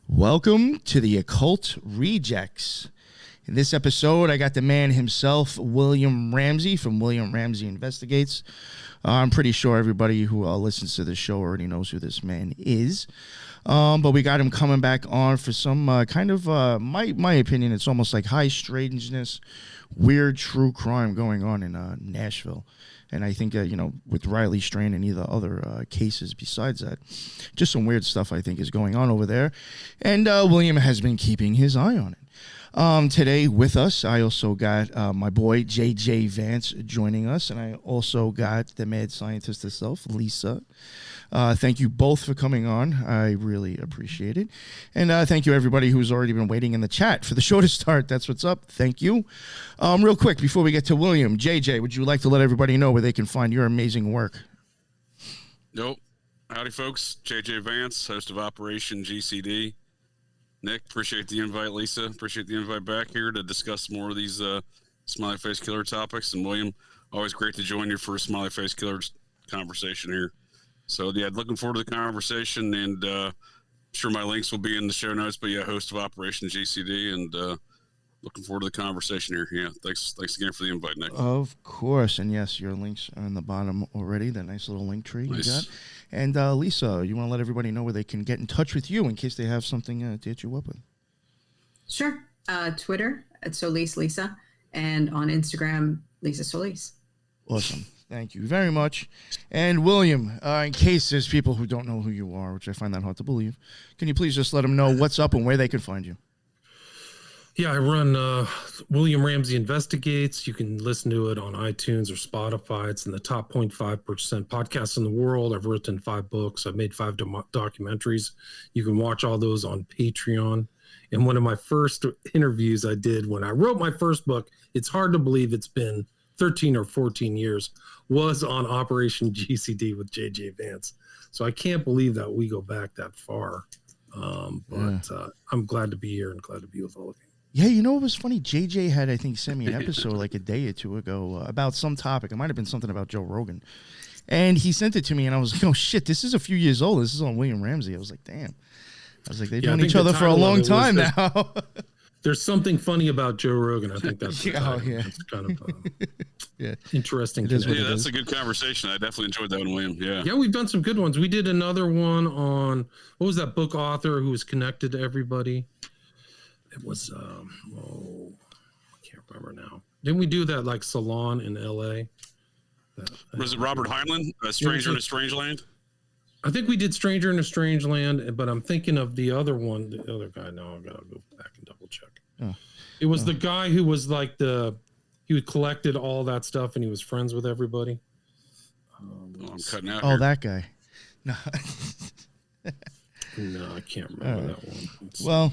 Welcome to the Occult Rejects. In this episode, I got the man himself, William Ramsey from William Ramsey Investigates. I'm pretty sure everybody who listens to this show already knows who this man is. But we got him coming back on for some my opinion, it's almost like high strangeness, weird true crime going on in Nashville. And I think, with Riley Strain and either other cases besides that, just some weird stuff I think is going on over there. And William has been keeping his eye on it. Today with us, I also got my boy J.J. Vance joining us. And I also got the mad scientist herself, Lisa. Thank you both for coming on. I really appreciate it. And thank you, everybody who's already been waiting in the chat for the show to start. That's what's up. Thank you. Real quick, before we get to William, JJ, would you like to let everybody know where they can find your amazing work? Nope. Howdy, folks. JJ Vance, host of Operation GCD. Nick, appreciate the invite. Lisa, appreciate the invite back here to discuss more of these smiley face killer topics. And William, always great to join you for a smiley face killers conversation here. So, yeah, looking forward to the conversation, and sure my links will be in the show notes. But, yeah, host of Operation GCD, and looking forward to the conversation here. Yeah, thanks again for the invite, Nick. Of course, and yes, your links are in the bottom already, that nice little link tree you got. And, Lisa, you want to let everybody know where they can get in touch with you in case they have something to hit you up with? Sure. Twitter, at Solis Lisa, and on Instagram, Lisa Solis. Awesome. Thank you very much. And William, in case there's people who don't know who you are, which I find that hard to believe, can you please just let them know what's up and where they can find you? Yeah, I run William Ramsey Investigates. You can listen to it on iTunes or Spotify. It's in the top 0.5% podcasts in the world. I've written 5 books. I've made 5 documentaries. You can watch all those on Patreon. And one of my first interviews I did when I wrote my first book, it's hard to believe it's been 13 or 14 years, was on Operation GCD with J.J. Vance. So I can't believe that we go back that far. I'm glad to be here and glad to be with all of you. Yeah, you know what was funny? JJ had, I think, sent me an episode like a day or two ago about some topic. It might have been something about Joe Rogan. And he sent it to me, and I was like, oh, shit, this is a few years old. This is on William Ramsey. I was like, damn. I was like, they've known each other for a long time now. There's something funny about Joe Rogan. I think that's It's kind of interesting. Yeah, that's a good conversation. I definitely enjoyed that one, William. Yeah, we've done some good ones. We did another one on, what was that book author who was connected to everybody? It was, I can't remember now. Didn't we do that like salon in L.A.? Was it Robert Heinlein, A Stranger in a Strange Land? I think we did Stranger in a Strange Land, but I'm thinking of the other one, the other guy. No, I gotta go back and double check. It was the guy who was like he collected all that stuff and he was friends with everybody. I'm cutting out. Oh, here. that guy. No. No, I can't remember that one. Well,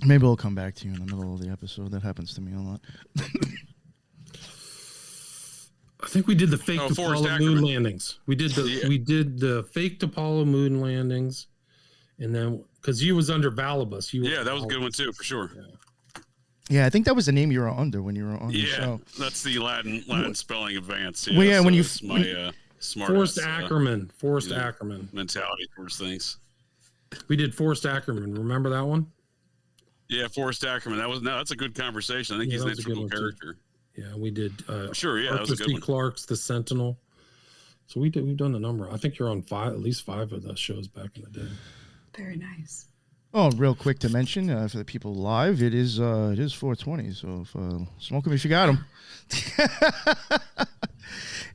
maybe we'll come back to you in the middle of the episode. That happens to me a lot. I think we did the fake Apollo moon landings. We did the fake Apollo moon landings, and then because you was under Valibus, that was a good one too, for sure. Yeah, I think that was the name you were under when you were on the show. Yeah, that's the Latin spelling of Vance. Yeah, well, yeah, so when you my smart Forrest Ackerman mentality towards things. We did Forrest Ackerman. Remember that one? Yeah, Forrest Ackerman. That's a good conversation. I think he's an integral character. Yeah, we did. Sure, yeah, that was a good C. one. Clark's The Sentinel. So we've done a number. I think you're on at least 5 of those shows back in the day. Very nice. Oh, real quick to mention for the people live, it is 420. So smoke them if you got them.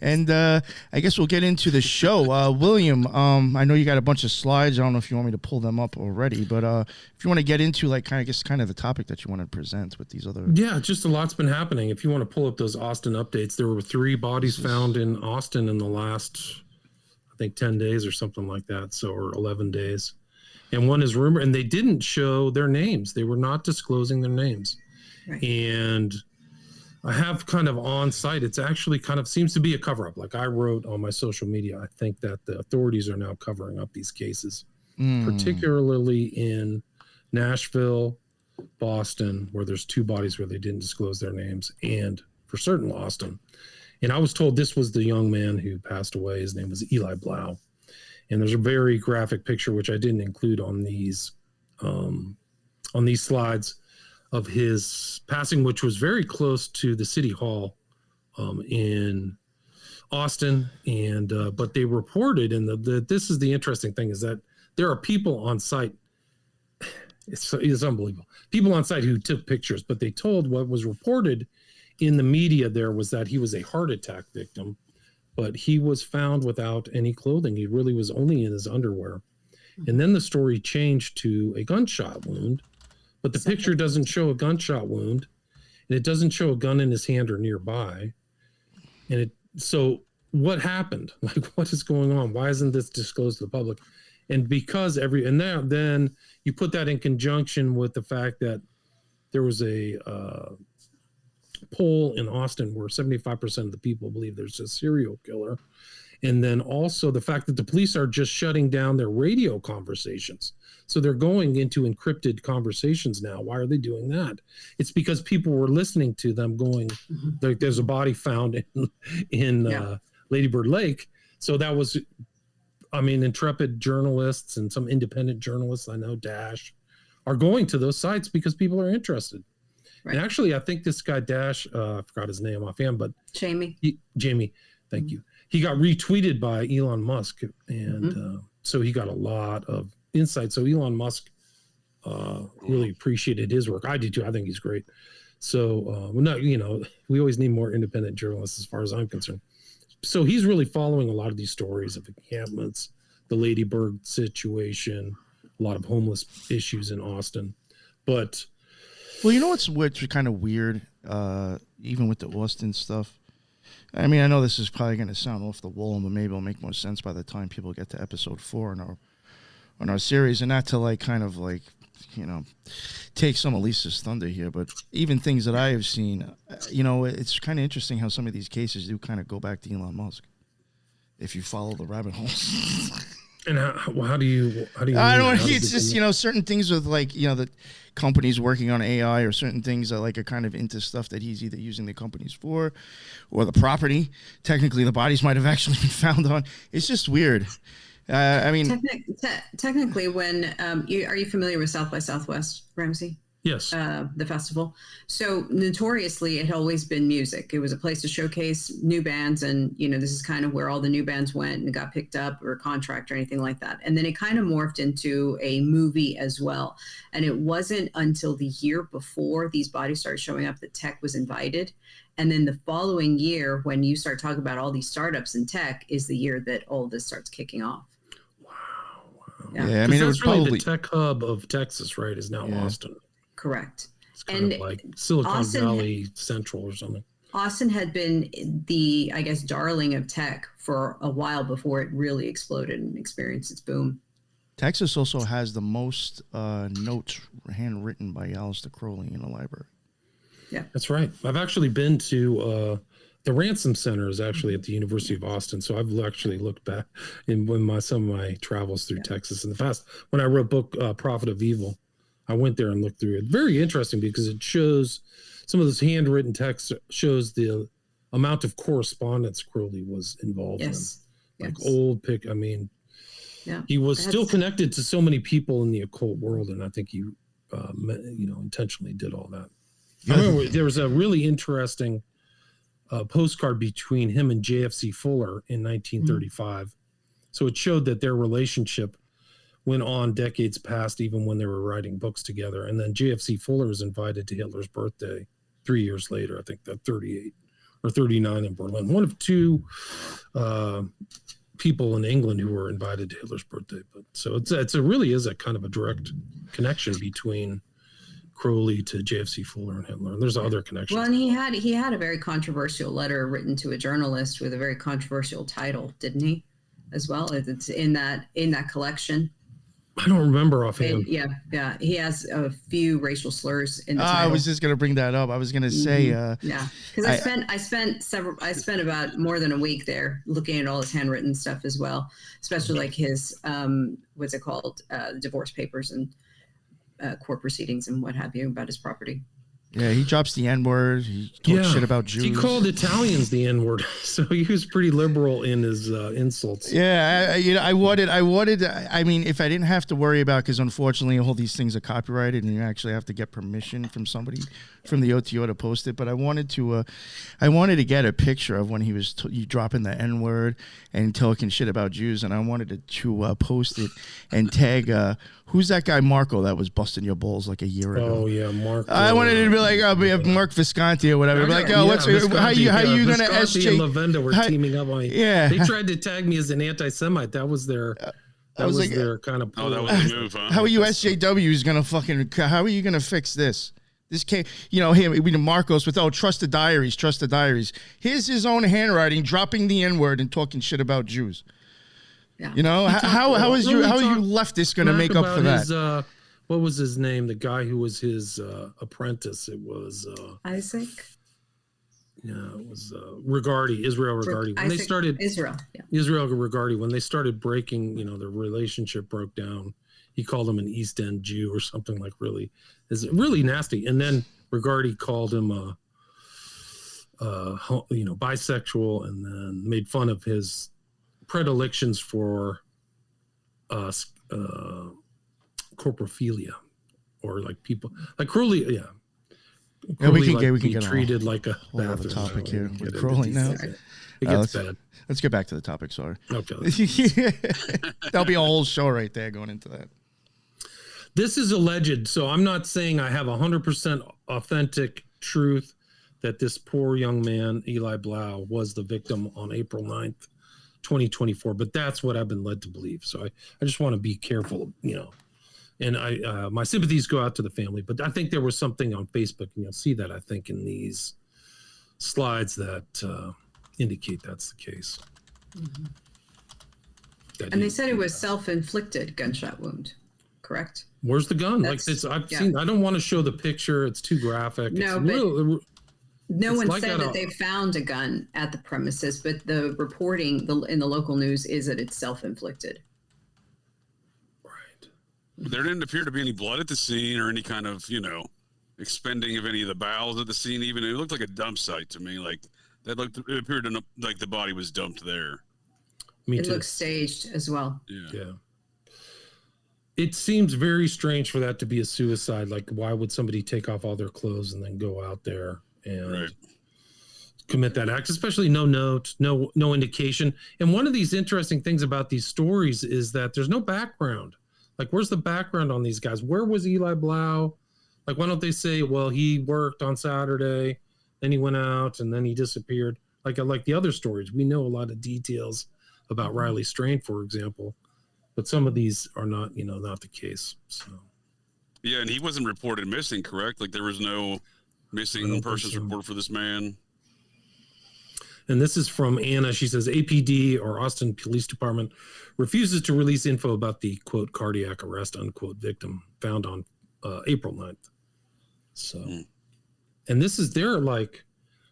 And I guess we'll get into the show. William, I know you got a bunch of slides. I don't know if you want me to pull them up already, but if you want to get into kind of the topic that you want to present with these other. Yeah, just a lot's been happening. If you want to pull up those Austin updates, there were 3 bodies found in Austin in the last, I think, 10 days or something like that. Or 11 days. And one is rumored, and they didn't show their names. They were not disclosing their names. Right. And I have kind of on site, it's actually kind of seems to be a cover up. Like I wrote on my social media, I think that the authorities are now covering up these cases, particularly in Nashville, Boston, where there's 2 bodies where they didn't disclose their names, and for certain Austin. And I was told this was the young man who passed away. His name was Eli Blau. And there's a very graphic picture, which I didn't include on these on these slides of his passing, which was very close to the city hall in Austin. And but they reported, and this is the interesting thing, is that there are people on site. It's unbelievable. People on site who took pictures, but they told what was reported in the media there was that he was a heart attack victim, but he was found without any clothing. He really was only in his underwear. And then the story changed to a gunshot wound, but the picture doesn't show a gunshot wound, and it doesn't show a gun in his hand or nearby. And so what happened? Like, what is going on? Why isn't this disclosed to the public? And because then you put that in conjunction with the fact that there was a poll in Austin where 75% of the people believe there's a serial killer. And then also the fact that the police are just shutting down their radio conversations. So they're going into encrypted conversations now. Why are they doing that? It's because people were listening to them going, there's a body found in Lady Bird Lake. So that was, intrepid journalists and some independent journalists, I know, Dash, are going to those sites because people are interested. Right. And actually, I think this guy, Dash, I forgot his name offhand, but Jamie, thank you. He got retweeted by Elon Musk, and so he got a lot of insight. So Elon Musk really appreciated his work. I do too. I think he's great. So, we always need more independent journalists as far as I'm concerned. So he's really following a lot of these stories of encampments, the Lady Bird situation, a lot of homeless issues in Austin. But well, you know what's kind of weird, even with the Austin stuff. I mean, I know this is probably going to sound off the wall, but maybe it'll make more sense by the time people get to episode 4 in our series, and not to take some of Lisa's thunder here, but even things that I have seen, it's kind of interesting how some of these cases do kind of go back to Elon Musk if you follow the rabbit holes. And how do you? I don't. It's just certain things with the companies working on AI, or certain things that are kind of into stuff that he's either using the companies for, or the property. Technically, the bodies might have actually been found on. It's just weird. Technically, when are you familiar with South by Southwest, Ramsey? Yes. The festival. So notoriously, it had always been music. It was a place to showcase new bands, and this is kind of where all the new bands went and got picked up or contract or anything like that. And then it kind of morphed into a movie as well. And it wasn't until the year before these bodies started showing up that tech was invited. And then the following year, when you start talking about all these startups in tech, is the year that all this starts kicking off. Wow. Yeah, it was really probably the tech hub of Texas, right? Is now Austin. Correct. It's kind of like Silicon Valley Central or something. Austin had been the, darling of tech for a while before it really exploded and experienced its boom. Texas also has the most notes handwritten by Aleister Crowley in the library. Yeah, that's right. I've actually been to the Ransom Center is actually at the University of Austin. So I've actually looked back in some of my travels through Texas in the past. When I wrote book Prophet of Evil, I went there and looked through it. Very interesting because it shows some of this handwritten text shows the amount of correspondence Crowley was involved in. Like old pick. He was still connected to so many people in the occult world, and I think he, intentionally did all that. I remember there was a really interesting postcard between him and JFC Fuller in 1935. So it showed that their relationship went on decades past, even when they were writing books together. And then JFC Fuller was invited to Hitler's birthday 3 years later, I think that 38 or 39 in Berlin. One of two people in England who were invited to Hitler's birthday. But so it really is a kind of a direct connection between Crowley to JFC Fuller and Hitler. And there's other connections. Well, and he had a very controversial letter written to a journalist with a very controversial title, didn't he? As well, it's in that collection. I don't remember offhand. Yeah. He has a few racial slurs in the title. I was just gonna bring that up. I was gonna say, because I spent about more than a week there looking at all his handwritten stuff as well, especially like his what's it called, divorce papers and court proceedings and what have you about his property. Yeah, he drops the N-word. He talks shit about Jews. He called Italians the N-word, so he was pretty liberal in his insults. Yeah, I wanted. I mean, if I didn't have to worry about, because unfortunately all these things are copyrighted, and you actually have to get permission from somebody from the OTO to post it. But I wanted to get a picture of when he was dropping the N-word and talking shit about Jews, and I wanted to post it and tag. Who's that guy Marco that was busting your balls like a year ago? Oh yeah, Marco. I wanted it to be like, we have Mark Visconti or whatever. Like, how you gonna SJ? Lavenda were teaming up on me. Yeah, they tried to tag me as an anti-Semite. That was their. That was their kind of. Oh, that was the move, huh? How are you SJW is gonna fucking? How are you gonna fix this? This came, him, Marcos with trust the diaries. Here's his own handwriting, dropping the N-word and talking shit about Jews. Yeah. How are you leftists going to make up for that? What was his name? The guy who was his apprentice. It was Isaac. Yeah, it was Israel Regardi. When they started Israel Regardi, when they started breaking, their relationship broke down. He called him an East End Jew or something like really nasty. And then Regardi called him bisexual, and then made fun of his predilections for corporophilia, or like people like Crowley. Yeah, we can get treated like a bathroom. Topic here with Crowley now. It gets bad. Let's get back to the topic. Sorry. Okay. That'll be a whole show right there going into that. This is alleged, so I'm not saying I have 100% authentic truth that this poor young man, Eli Blau, was the victim on April 9th, 2024, but that's what I've been led to believe. So I just want to be careful, and my sympathies go out to the family, but I think there was something on Facebook, and you'll see that, I think, in these slides that indicate that's the case. Mm-hmm. And they said it was self-inflicted gunshot wound, correct? Where's the gun? I've seen. I don't want to show the picture. It's too graphic. No, no one said that they found a gun at the premises, but the reporting in the local news is that it's self-inflicted. Right. There didn't appear to be any blood at the scene or any kind of, expending of any of the bowels at the scene. Even it looked like a dump site to me. Like it appeared like the body was dumped there. It looks staged as well. Yeah. It seems very strange for that to be a suicide. Like, why would somebody take off all their clothes and then go out there and commit that act? Especially no note, no indication. And one of these interesting things about these stories is that there's no background. Like, where's the background on these guys? Where was Eli Blau? Like, why don't they say, well, he worked on Saturday, then he went out, and then he disappeared? Like the other stories, we know a lot of details about Riley Strain, for example. But some of these are not, not the case. So, yeah, and he wasn't reported missing, correct? Like there was no missing persons report for this man. And this is from Anna. She says APD, or Austin Police Department, refuses to release info about the quote cardiac arrest unquote victim found on April 9th. So, and this is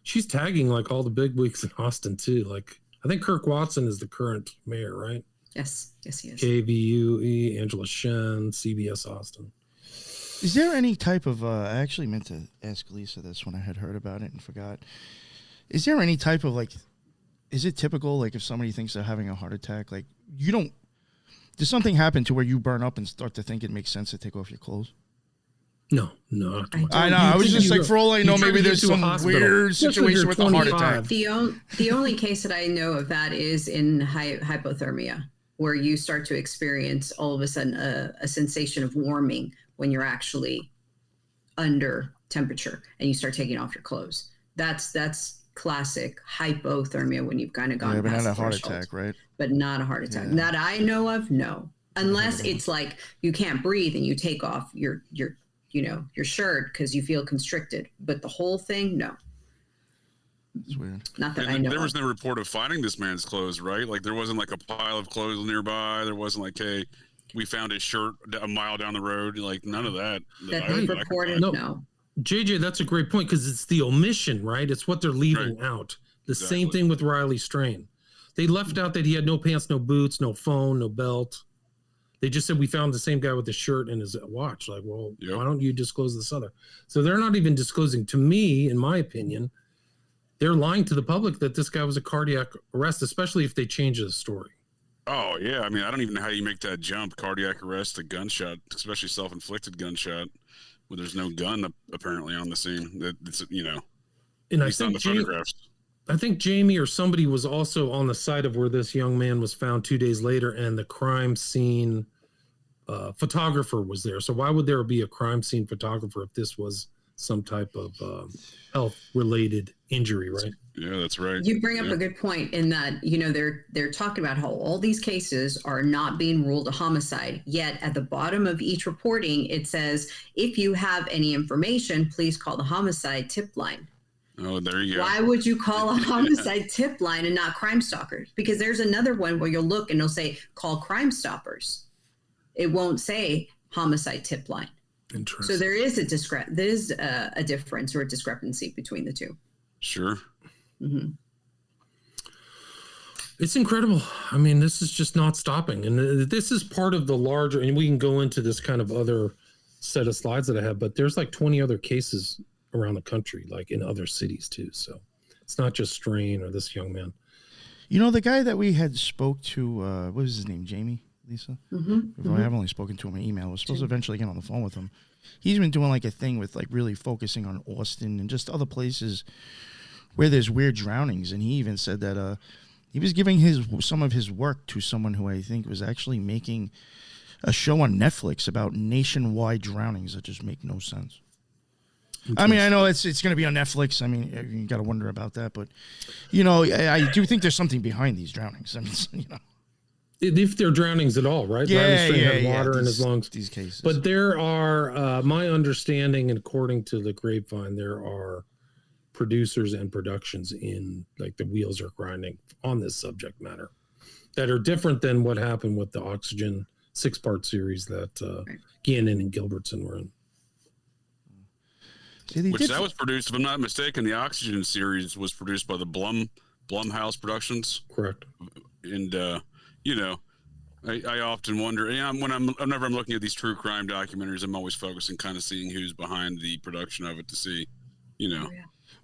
she's tagging like all the big wigs in Austin too. Like I think Kirk Watson is the current mayor, right? Yes, he is. KVUE, Angela Shen, CBS Austin. Is there any type of, I actually meant to ask Lisa this when I had heard about it and forgot. Is there any type of is it typical, like if somebody thinks they're having a heart attack, like does something happen to where you burn up and start to think it makes sense to take off your clothes? No. I know. I was just like, for all I know, maybe there's some weird situation with a heart attack. The only case that I know of that is in hypothermia, where you start to experience all of a sudden a sensation of warming when you're actually under temperature and you start taking off your clothes. That's classic hypothermia, when you've kind of gone past not a heart threshold. attack, right? But not a heart attack. That I know of, no. Unless it's like you can't breathe and you take off your shirt because you feel constricted. But the whole thing, no. It's weird. Not that I know. There was no report of finding this man's clothes, right? Like there wasn't like a pile of clothes nearby. There wasn't like, hey, we found his shirt a mile down the road. Like none of that. That they reported, no. JJ, that's a great point, because it's the omission, right? It's what they're leaving out. The same thing with Riley Strain. They left out that he had no pants, no boots, no phone, no belt. They just said we found the same guy with the shirt and his watch. Like, well, Yep. why don't you disclose this other? So they're not even disclosing. To me, in my opinion, they're lying to the public that this guy was a cardiac arrest, especially if they change the story. Oh yeah, I mean, I don't even know how you make that jump: cardiac arrest, a gunshot, especially self-inflicted gunshot, where there's no gun apparently on the scene. That it's And at least on the photographs. I think Jamie or somebody was also on the site of where this young man was found 2 days later, and the crime scene photographer was there. So why would there be a crime scene photographer if this was some type of health-related injury, right? Yeah, that's right. You bring up a good point in that, they're talking about how all these cases are not being ruled a homicide, yet at the bottom of each reporting, it says, if you have any information, please call the homicide tip line. Oh, there you go. Why would you call a homicide tip line and not Crime Stoppers? Because there's another one where you'll look and it'll say, call Crime Stoppers. It won't say homicide tip line. Interesting. So there is a difference or a discrepancy between the two. Sure. Mm-hmm. It's incredible. I mean, this is just not stopping. And this is part of the larger, and we can go into this kind of other set of slides that I have, but there's like 20 other cases around the country, like in other cities too. So it's not just Strain or this young man. The guy that we had spoke to, what was his name? Jamie, Lisa? Mm-hmm. I've only spoken to him in email. I was supposed to eventually get on the phone with him. He's been doing like a thing with like really focusing on Austin and just other places where there's weird drownings. And he even said that he was giving some of his work to someone who I think was actually making a show on Netflix about nationwide drownings that just make no sense. I mean, I know it's going to be on Netflix. I mean, you got to wonder about that, but I do think there's something behind these drownings. I mean, if they're drownings at all, right? Yeah, water in his lungs. These cases, but there are, my understanding, and according to the grapevine, there are producers and productions in like the wheels are grinding on this subject matter that are different than what happened with the Oxygen 6-part series that Gannon and Gilbertson were in. That was produced, if I'm not mistaken, the Oxygen series was produced by the Blumhouse Productions. Correct. And I often wonder, whenever I'm looking at these true crime documentaries, I'm always focusing, kind of seeing who's behind the production of it to see,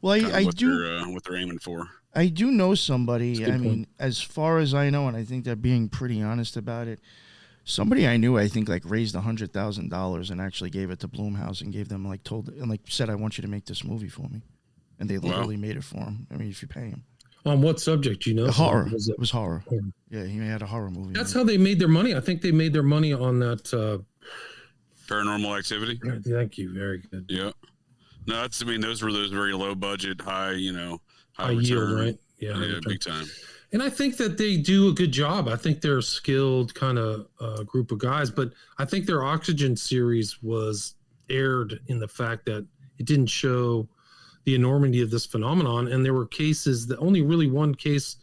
Well, I do what they're aiming for. I do know somebody. I mean, point. as far as I know, and I think they're being pretty honest about it. Somebody I knew, I think, like raised $100,000 and actually gave it to Blumhouse and gave them said, "I want you to make this movie for me," and they literally made it for him. I mean, if you pay him. On what subject, Horror. It was horror. Yeah, he had a horror movie. That's how they made their money. I think they made their money on that. Paranormal Activity. Thank you. Very good. Yeah. No, those were those very low budget, high High return. yield, right? Yeah, big time. And I think that they do a good job. I think they're a skilled kind of group of guys, but I think their Oxygen series was aired in the fact that it didn't show the enormity of this phenomenon. And there were cases that only really one case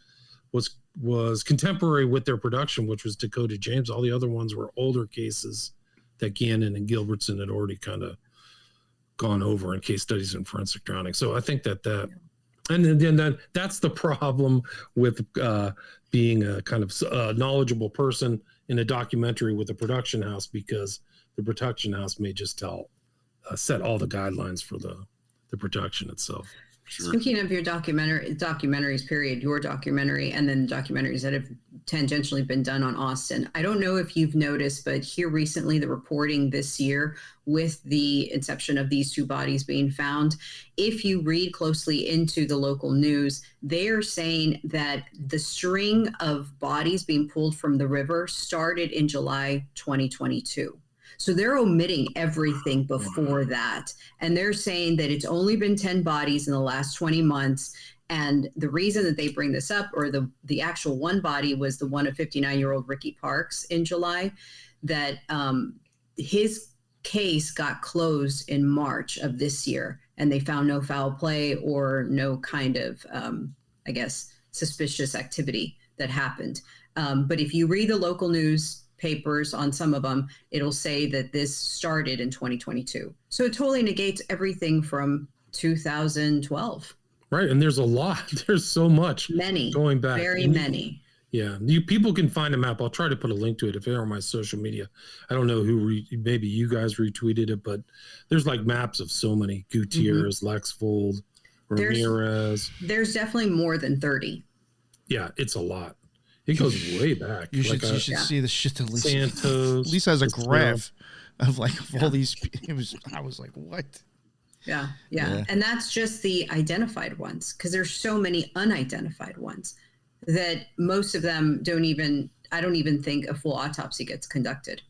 was contemporary with their production, which was Dakota James. All the other ones were older cases that Gannon and Gilbertson had already kind of gone over in case studies in forensic drowning. So I think that and then that's the problem with being a kind of knowledgeable person in a documentary with a production house, because the production house may just set all the guidelines for the production itself. Sure. Speaking of your documentaries, period, your documentary, and then documentaries that have tangentially been done on Austin. I don't know if you've noticed, but here recently, the reporting this year with the inception of these two bodies being found, if you read closely into the local news, they are saying that the string of bodies being pulled from the river started in July 2022. So they're omitting everything before that. And they're saying that it's only been 10 bodies in the last 20 months. And the reason that they bring this up, or the actual one body, was the one of 59-year-old Ricky Parks in July, that his case got closed in March of this year. And they found no foul play or no kind of, suspicious activity that happened. But if you read the local news papers on some of them, it'll say that this started in 2022. So it totally negates everything from 2012. Right. And there's a lot. There's so much Many. going back. Very many. Yeah, people can find a map. I'll try to put a link to it if they're on my social media. I don't know who, maybe you guys retweeted it, but there's like maps of so many Gutierrez, Lexvold, Ramirez. There's definitely more than 30. Yeah, it's a lot. It goes way back. You should see the shit that Lisa. Santos. Lisa has a graph of like all these. I was like, what? Yeah. And that's just the identified ones, because there's so many unidentified ones that most of them I don't even think a full autopsy gets conducted.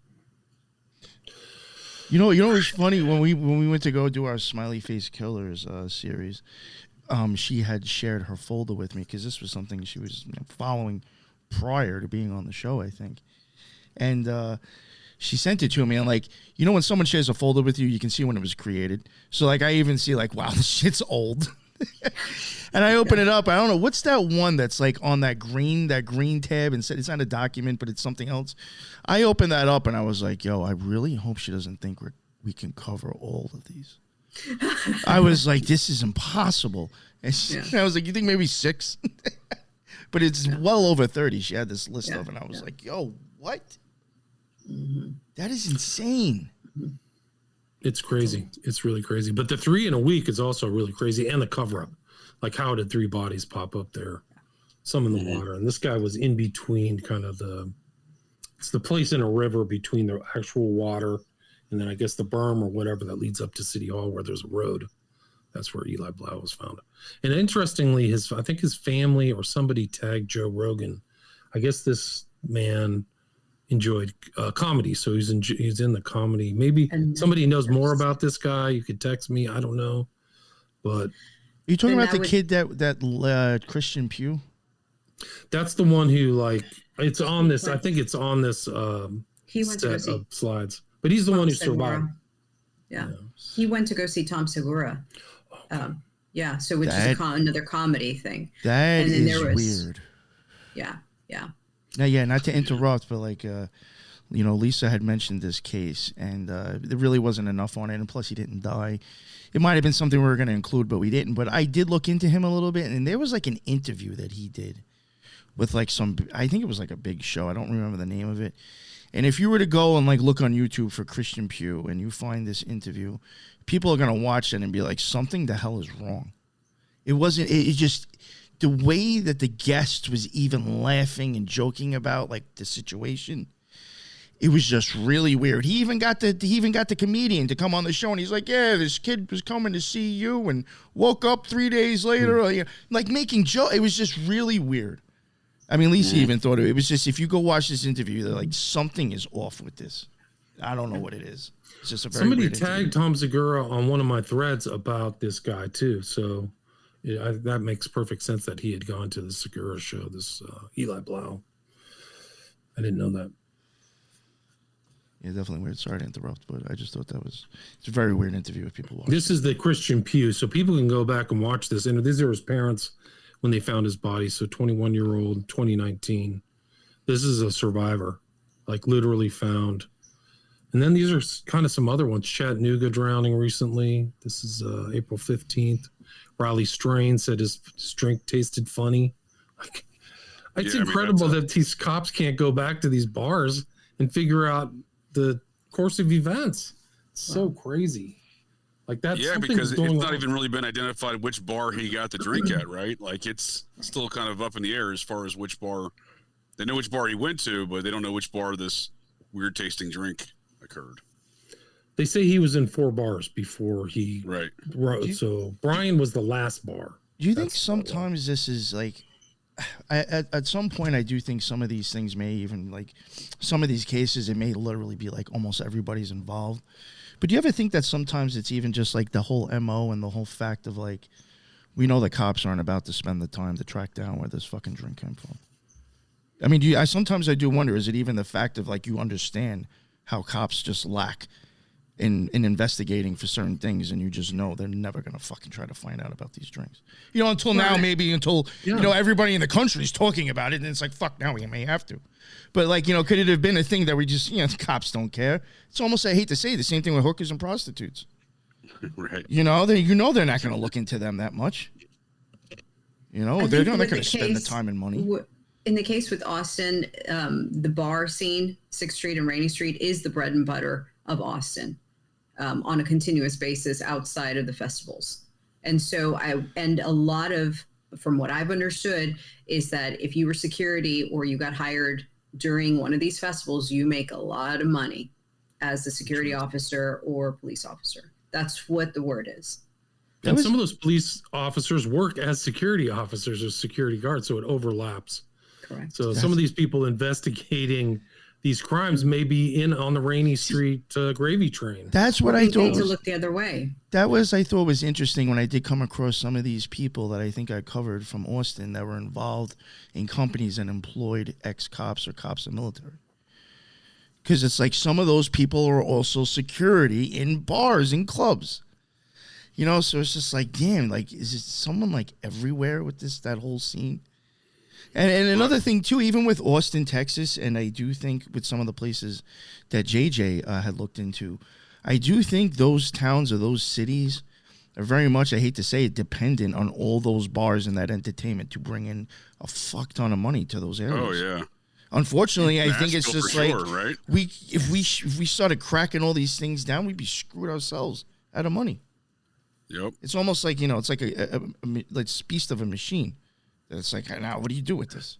You know what's funny, when we went to go do our Smiley Face Killers series, she had shared her folder with me, because this was something she was following prior to being on the show, I think. And she sent it to me, and like, when someone shares a folder with you, you can see when it was created. So like, I even see like, wow, this shit's old. And I open it up. I don't know, what's that one that's like on that green tab, and said it's not a document, but it's something else. I opened that up and I was like, yo, I really hope she doesn't think we can cover all of these. I was like, this is impossible. And I was like, you think maybe 6? But it's well over 30. She had this list of, and I was like, yo, what? Mm-hmm. That is insane. It's crazy. It's really crazy. But the 3 in a week is also really crazy. And the cover up. Like, how did 3 bodies pop up there? Some in the water. And this guy was in between it's the place in a river between the actual water and then I guess the berm or whatever that leads up to City Hall where there's a road. That's where Eli Blau was found. And interestingly, I think his family or somebody tagged Joe Rogan. I guess this man enjoyed comedy, so he's in the comedy. Maybe somebody knows more about this guy. You could text me. I don't know, but you talking about the kid that Christian Pugh? That's the one who it's on this. I think it's on this he went to go see of slides, but he's the one who survived. Yeah, he went to go see Tom Segura. So which is another comedy thing. That is weird. Yeah. Now, not to interrupt, but Lisa had mentioned this case, and there really wasn't enough on it, and plus he didn't die. It might have been something we were going to include, but we didn't. But I did look into him a little bit, and there was like an interview that he did with I think it was like a big show. I don't remember the name of it. And if you were to go and look on YouTube for Christian Pugh and you find this interview, people are going to watch it and be like, something the hell is wrong. It wasn't, it just, the way that the guest was even laughing and joking about the situation, it was just really weird. He even got the comedian to come on the show, and he's like, yeah, this kid was coming to see you and woke up 3 days later, making joke. It was just really weird. I mean, Lisa even thought it was just, if you go watch this interview, they're like, something is off with this. I don't know what it is. It's just a very somebody weird tagged interview. Tom Segura on one of my threads about this guy too. So that makes perfect sense that he had gone to the Segura show. This Eli Blau. I didn't know that. Yeah, definitely weird. Sorry to interrupt, but I just thought it's a very weird interview if people watch. This is the Christian Pugh, so people can go back and watch this. And these are his parents when they found his body. So 21-year-old, 2019. This is a survivor, literally found. And then these are kind of some other ones. Chattanooga drowning recently. This is April 15th. Riley Strain said his drink tasted funny. It's incredible that these cops can't go back to these bars and figure out the course of events. It's so crazy. That's because it's not even really been identified which bar he got the drink at, right? It's still kind of up in the air as far as which bar. They know which bar he went to, but they don't know which bar this weird tasting drink occurred. They say he was in 4 bars before he wrote. So Brian was the last bar. Do you think sometimes this is at some point, I do think some of these things may even some of these cases, it may literally be almost everybody's involved. But do you ever think that sometimes it's even just the whole MO and the whole fact of we know the cops aren't about to spend the time to track down where this fucking drink came from? I mean, sometimes I do wonder, is it even the fact of you understand how cops just lack in investigating for certain things, and you just know they're never going to fucking try to find out about these drinks. Until now, maybe until, everybody in the country is talking about it, and it's fuck, now we may have to. But, could it have been a thing that we just, cops don't care? It's almost, I hate to say, the same thing with hookers and prostitutes. Right. They're not going to look into them that much. They're not going to spend the time and money. in the case with Austin, the bar scene, 6th Street and Rainey Street, is the bread and butter of Austin on a continuous basis outside of the festivals. And so a lot of, from what I've understood, is that if you were security or you got hired during one of these festivals, you make a lot of money as a security officer or police officer. That's what the word is. And some of those police officers work as security officers or security guards, so it overlaps. Correct. So some of these people investigating these crimes may be in on the Rainey Street gravy train. That's what I thought. To look the other way. I thought was interesting when I did come across some of these people that I think I covered from Austin that were involved in companies and employed ex-cops or cops in the military. Because it's like some of those people are also security in bars and clubs. You know, so it's just like, damn, like, is it someone like everywhere with that whole scene? And another thing, too, even with Austin, Texas, and I do think with some of the places that JJ had looked into, I do think those towns or those cities are very much, I hate to say it, dependent on all those bars and that entertainment to bring in a fuck ton of money to those areas. Oh, yeah. Unfortunately, I think it's just like, right? if we started cracking all these things down, we'd be screwed ourselves out of money. Yep. It's almost like, you know, it's like a beast of a machine. It's like, now what do you do with this?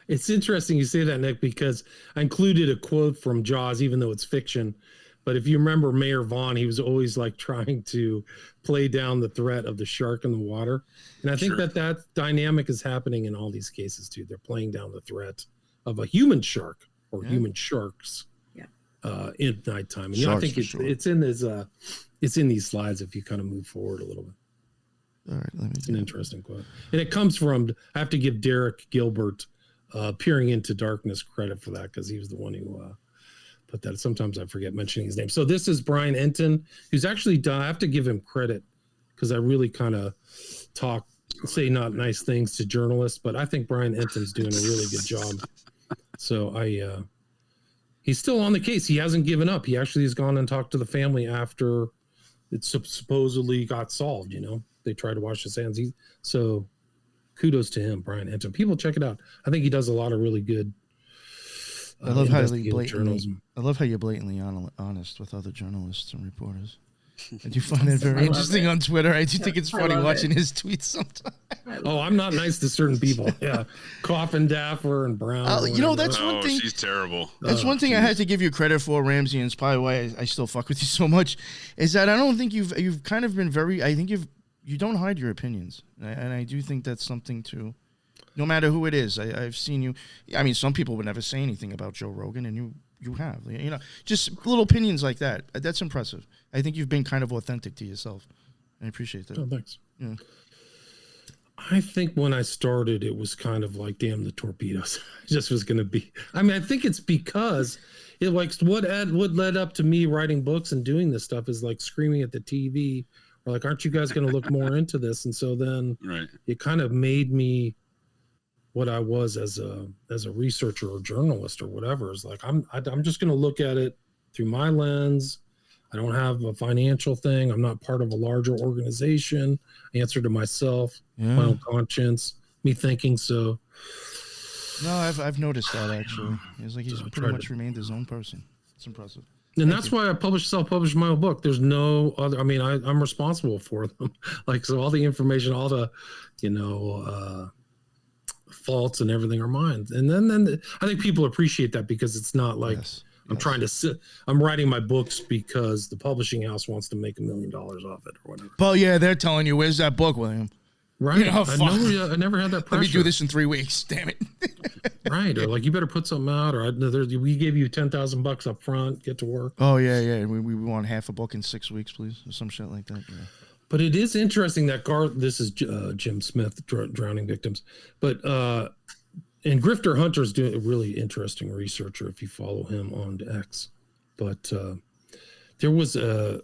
It's interesting you say that, Nick, because I included a quote from Jaws, even though it's fiction. But if you remember Mayor Vaughn, he was always like trying to play down the threat of the shark in the water. And I think that dynamic is happening in all these cases, too. They're playing down the threat of a human shark or human sharks in nighttime. And I think it's in this, it's in these slides if you kind of move forward a little bit. All right, let me. It's an interesting quote, and it comes from. I have to give Derek Gilbert, Peering into Darkness, credit for that because he was the one who put that. Sometimes I forget mentioning his name. So this is Brian Enton, who's actually done. I have to give him credit because I really kind of say not nice things to journalists, but I think Brian Enton's doing a really good job. So he's still on the case. He hasn't given up. He actually has gone and talked to the family after it supposedly got solved. You know. They try to wash his hands. So kudos to him, Brian Enton. People check it out. I think he does a lot of really good. I love how you're blatantly honest with other journalists and reporters. I do find it very interesting on Twitter. I do think it's funny watching his tweets sometimes. Oh, I'm not nice to certain people. Yeah, Coffin, Daffer, and Brown. You know, that's one thing. She's terrible. That's one thing I had to give you credit for, Ramsey, and it's probably why I still fuck with you so much. Is that I don't think you've kind of been very. I think you don't hide your opinions, and I do think that's something to. No matter who it is, I've seen you. I mean, some people would never say anything about Joe Rogan, and you have. You know, just little opinions like that. That's impressive. I think you've been kind of authentic to yourself. I appreciate that. Oh, thanks. Yeah. I think when I started, it was kind of like, damn the torpedoes. It just was going to be. I mean, I think it's because it like what led up to me writing books and doing this stuff is like screaming at the TV or like, aren't you guys going to look more into this? And so then it kind of made me what I was as a researcher or journalist or whatever. Is like I'm just going to look at it through my lens. I don't have a financial thing. I'm not part of a larger organization. I answer to myself, my own conscience, me thinking so. No, I've noticed that actually. It's like he's pretty much remained his own person. It's impressive. And that's why I self-published my own book. There's no other. I mean, I'm responsible for them. Like so, all the information, all the, faults and everything are mine. And then I think people appreciate that because it's not like. I'm trying to sit. I'm writing my books because the publishing house wants to make $1 million off it or whatever. Well, yeah, they're telling you, where's that book, William? Right. You know, I never had that pressure. Let me do this in 3 weeks. Damn it. Right. Or like, you better put something out. Or we gave you $10,000 up front. Get to work. Oh yeah. We want half a book in 6 weeks, please, or some shit like that. Yeah. But it is interesting that this is Jim Smith, Drowning Victims, but. And Grifter Hunter's doing a really interesting researcher if you follow him on X. But there was a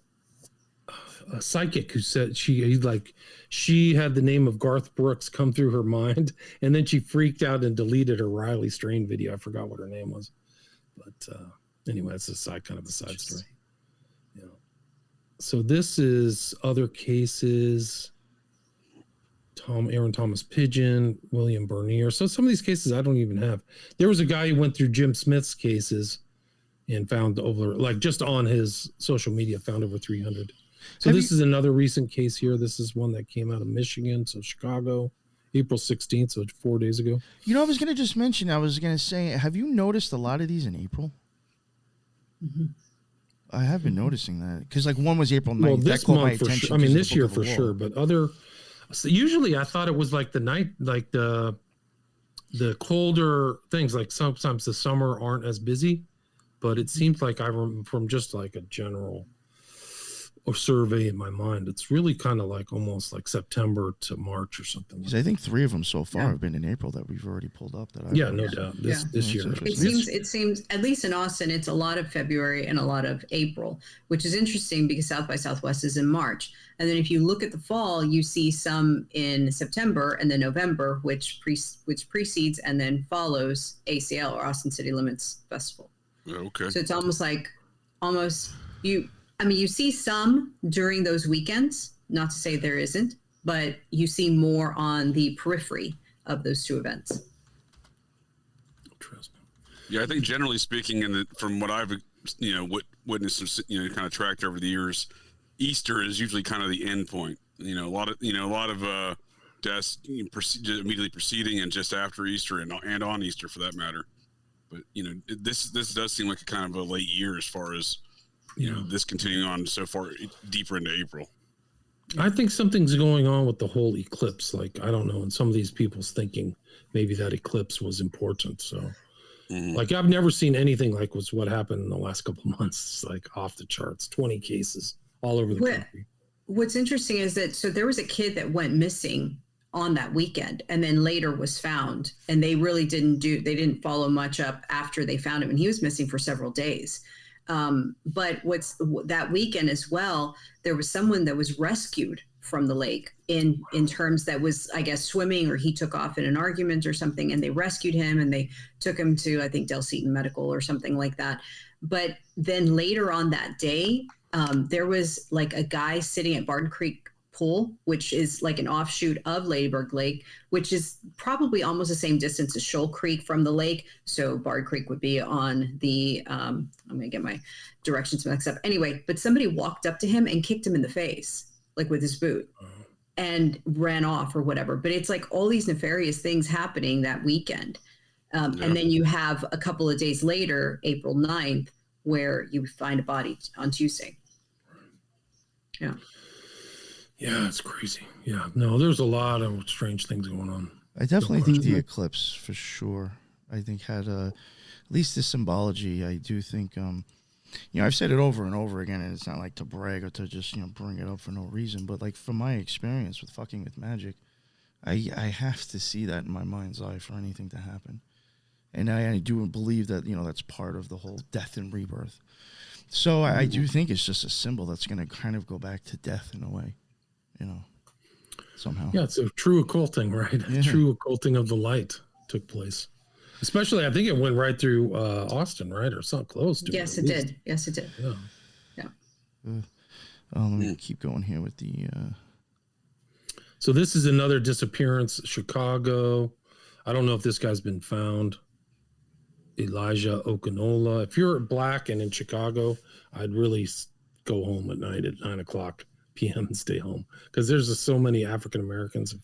psychic who said she had the name of Garth Brooks come through her mind, and then she freaked out and deleted her Riley Strain video. I forgot what her name was. But anyway, it's kind of a side story. Yeah. So this is other cases. Aaron Thomas Pigeon, William Bernier. So some of these cases I don't even have. There was a guy who went through Jim Smith's cases and found over, like just on his social media, found over 300. So this is another recent case here. This is one that came out of Michigan, so Chicago, April 16th, so 4 days ago. You know, I was going to just mention, I was going to say, have you noticed a lot of these in April? Mm-hmm. I have been noticing that because like one was April 9th. Well, that this caught my month for attention. sure. I mean, this year Book of for the Wall. sure, but so usually I thought it was like the night, like the colder things, like sometimes the summer aren't as busy, but it seems like from just like a general survey in my mind, it's really kind of like almost like September to March or something. Because I think 3 of them so far have been in April that we've already pulled up. No doubt. This year. It seems, at least in Austin, it's a lot of February and a lot of April, which is interesting because South by Southwest is in March. And then if you look at the fall, you see some in September and then November, which precedes and then follows ACL, or Austin City Limits Festival. Okay. So it's almost you see some during those weekends, not to say there isn't, but you see more on the periphery of those two events. Interesting. Yeah, I think generally speaking, from what I've witnessed and kind of tracked over the years, Easter is usually kind of the end point. A lot of deaths immediately preceding and just after Easter and on Easter for that matter. But this does seem like a kind of a late year as far as this continuing on so far deeper into April. I think something's going on with the whole eclipse. Like, I don't know, and some of these people's thinking maybe that eclipse was important. So, like, I've never seen anything like what happened in the last couple of months. It's like off the charts, 20 cases all over the country. What's interesting is that, so there was a kid that went missing on that weekend and then later was found, and they really didn't follow much up after they found him, and he was missing for several days. But that weekend as well, there was someone that was rescued from the lake in terms that was, I guess, swimming, or he took off in an argument or something, and they rescued him and they took him to, I think, Del Seaton Medical or something like that. But then later on that day, there was like a guy sitting at Barton Creek Pool, which is like an offshoot of Ladybird Lake, which is probably almost the same distance as Shoal Creek from the lake. So Bard Creek would be on the, I'm going to get my directions mixed up. Anyway, but somebody walked up to him and kicked him in the face, like with his boot, and ran off or whatever. But it's like all these nefarious things happening that weekend. And then you have a couple of days later, April 9th, where you find a body on Tuesday. Yeah. Yeah, it's crazy. Yeah, no, there's a lot of strange things going on. I definitely think the eclipse, for sure, I think had at least the symbology. I do think, I've said it over and over again, and it's not like to brag or to just, bring it up for no reason. But like from my experience with fucking with magic, I have to see that in my mind's eye for anything to happen. And I do believe that, that's part of the whole death and rebirth. So I do think it's just a symbol that's going to kind of go back to death in a way. Somehow. Yeah, it's a true occulting, right? Yeah. True occulting of the light took place. Especially, I think it went right through Austin, right? Or something close to it. Yes, it did. Yes, it did. Yeah. Let me keep going here with the... So this is another disappearance, Chicago. I don't know if this guy's been found. Elijah Okinola. If you're Black and in Chicago, I'd really go home at night at 9:00 p.m. and stay home, because there's just so many African Americans.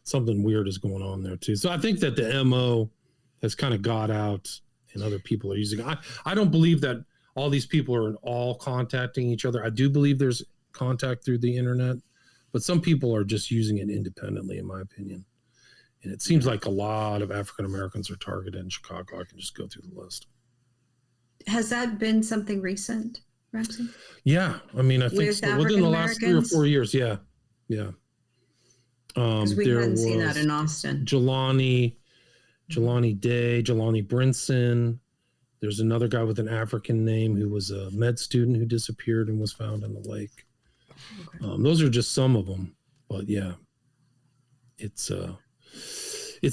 Something weird is going on there too. So I think that the MO has kind of got out, and other people are using it. I don't believe that all these people are all contacting each other. I do believe there's contact through the internet, but some people are just using it independently, in my opinion. And it seems like a lot of African Americans are targeted in Chicago. I can just go through the list. Has that been something recent, Ramsey? Yeah, I mean, I think so. Within the last 3 or 4 years, yeah. Because we hadn't seen that in Austin. Jelani Day, Jelani Brinson. There's another guy with an African name who was a med student who disappeared and was found in the lake. Okay. Those are just some of them, but yeah, it's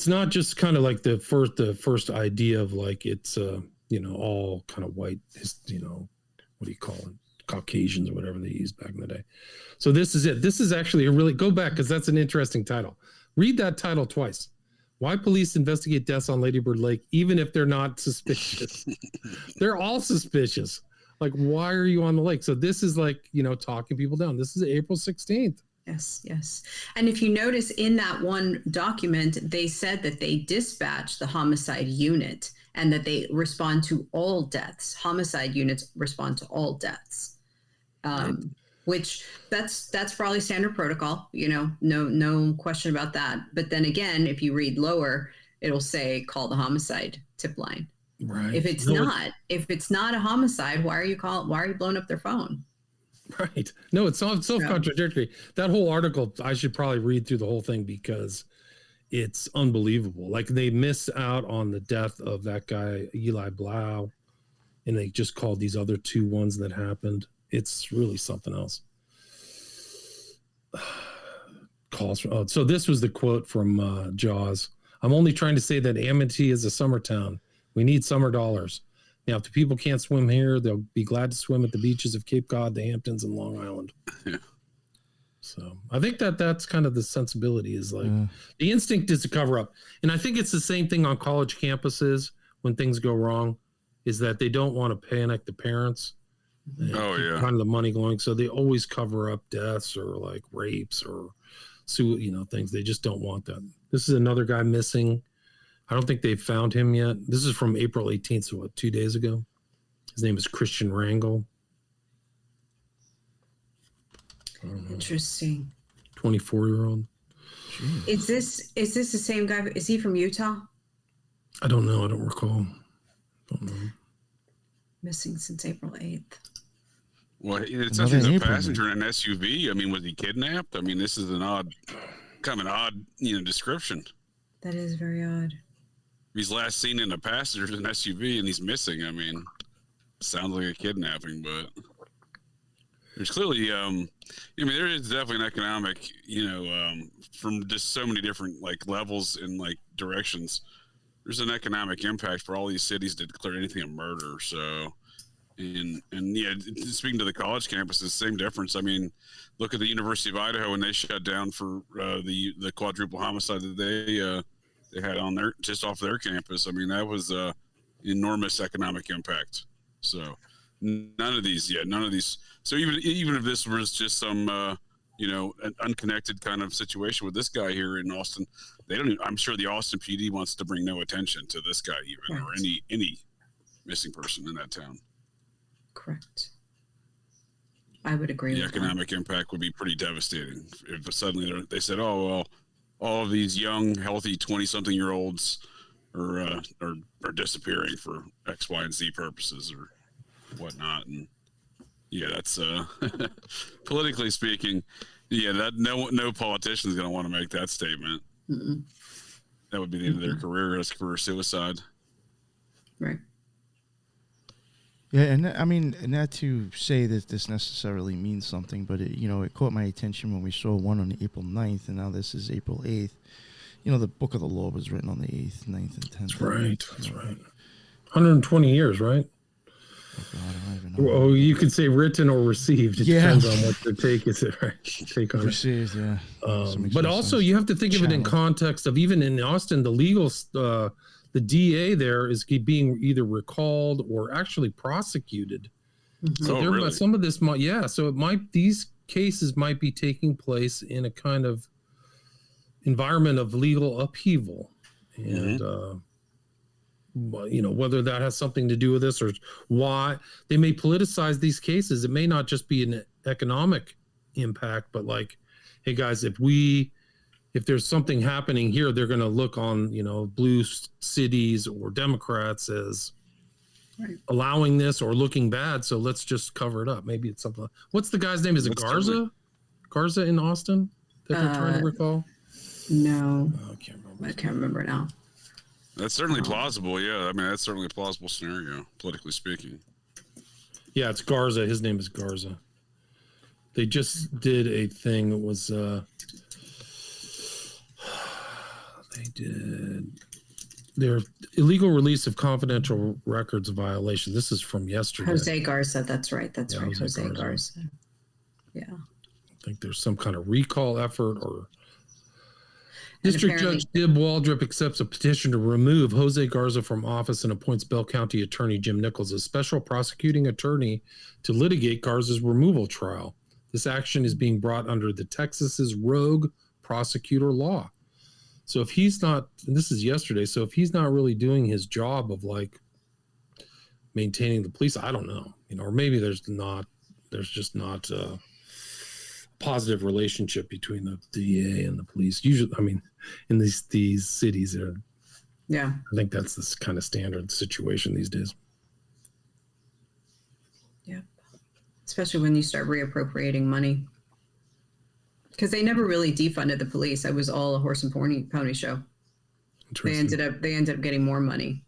not just kind of like the first idea of like it's all kind of white, what do you call it? Caucasians or whatever they used back in the day. So this is it. This is actually a really, go back because that's an interesting title. Read that title twice. Why police investigate deaths on Lady Bird Lake, even if they're not suspicious. They're all suspicious. Like, why are you on the lake? So this is like, talking people down. This is April 16th. Yes, yes. And if you notice in that one document, they said that they dispatch the homicide unit and that they respond to all deaths. Homicide units respond to all deaths. Which that's probably standard protocol, no question about that. But then again, if you read lower, it'll say call the homicide tip line. Right. If it's not a homicide, why are you blowing up their phone? Right. No, it's self-contradictory. That whole article, I should probably read through the whole thing because it's unbelievable. Like, they miss out on the death of that guy, Eli Blau, and they just called these other two ones that happened. It's really something else. So this was the quote from Jaws. I'm only trying to say that Amity is a summer town. We need summer dollars. Now, if the people can't swim here, they'll be glad to swim at the beaches of Cape Cod, the Hamptons, and Long Island. Yeah. So I think that's kind of the sensibility is like the instinct is to cover up. And I think it's the same thing on college campuses when things go wrong, is that they don't want to panic the parents. Oh, yeah. Kind of the money going. So they always cover up deaths or like rapes or things. They just don't want that. This is another guy missing. I don't think they've found him yet. This is from April 18th, so 2 days ago. His name is Christian Rangel. Interesting. 24-year-old. Is this the same guy? Is he from Utah? I don't know. I don't recall. Don't know. Missing since April 8th. Well, it says he's a passenger in an SUV. I mean, was he kidnapped? I mean, this is an odd description. That is very odd. He's last seen in a passenger in an SUV and he's missing. I mean, sounds like a kidnapping, but there's clearly, there is definitely an economic, from just so many different levels and directions. There's an economic impact for all these cities to declare anything a murder. So, and speaking to the college campuses, same difference. I mean, look at the University of Idaho when they shut down for the quadruple homicide that they had on just off their campus. I mean, that was enormous economic impact. So none of these. So even if this was just some an unconnected kind of situation with this guy here in Austin, I'm sure the Austin PD wants to bring no attention to this guy even, or any missing person in that town. Correct. I would agree. The economic impact would be pretty devastating if suddenly they said, "Oh well, all of these young, healthy 20-something-year-olds are disappearing for X, Y, and Z purposes or whatnot." And that's politically speaking, that no politician is going to want to make that statement. Mm-mm. That would be the end of their career as career suicide. Right. Yeah, and I mean, not to say that this necessarily means something, but it caught my attention when we saw one on April 9th, and now this is April 8th. The Book of the Law was written on the 8th, 9th, and 10th. That's right. That's right. 120 years, right? Oh, God, I don't even know. Oh, you could say written or received. It depends on what the take is. Right? Take on received, it. But also, you have to think of it in context of even in Austin, the legal, the DA there is being either recalled or actually prosecuted. Mm-hmm. So really? Some of this so these cases might be taking place in a kind of environment of legal upheaval, and whether that has something to do with this or why they may politicize these cases. It may not just be an economic impact, but hey guys, if there's something happening here, they're going to look on, blue cities or Democrats as allowing this or looking bad. So let's just cover it up. Maybe it's something. What's the guy's name? Is it Garza? Garza in Austin that they're trying to recall? No. I can't remember. I can't remember now. That's certainly plausible. Yeah. I mean, that's certainly a plausible scenario, politically speaking. Yeah, it's Garza. His name is Garza. They just did a thing that was, they did Their illegal release of confidential records violation. This is from yesterday. Jose Garza, that's right. That's Yeah, right. Jose Jose Garza. Garza. Yeah. I think there's some kind of recall effort or. And District apparently- Judge Dib Waldrop accepts a petition to remove Jose Garza from office and appoints Bell County Attorney Jim Nichols as special prosecuting attorney to litigate Garza's removal trial. This action is being brought under the Texas's rogue prosecutor law. So if he's not, and this is yesterday, so if he's not really doing his job of like maintaining the police, I don't know, or maybe there's just not a positive relationship between the DA and the police. Usually, I mean, in these cities, Yeah. I think that's this kind of standard situation these days. Yeah. Especially when you start reappropriating money. Because they never really defunded the police. It was all a horse and pony show. They ended up getting more money.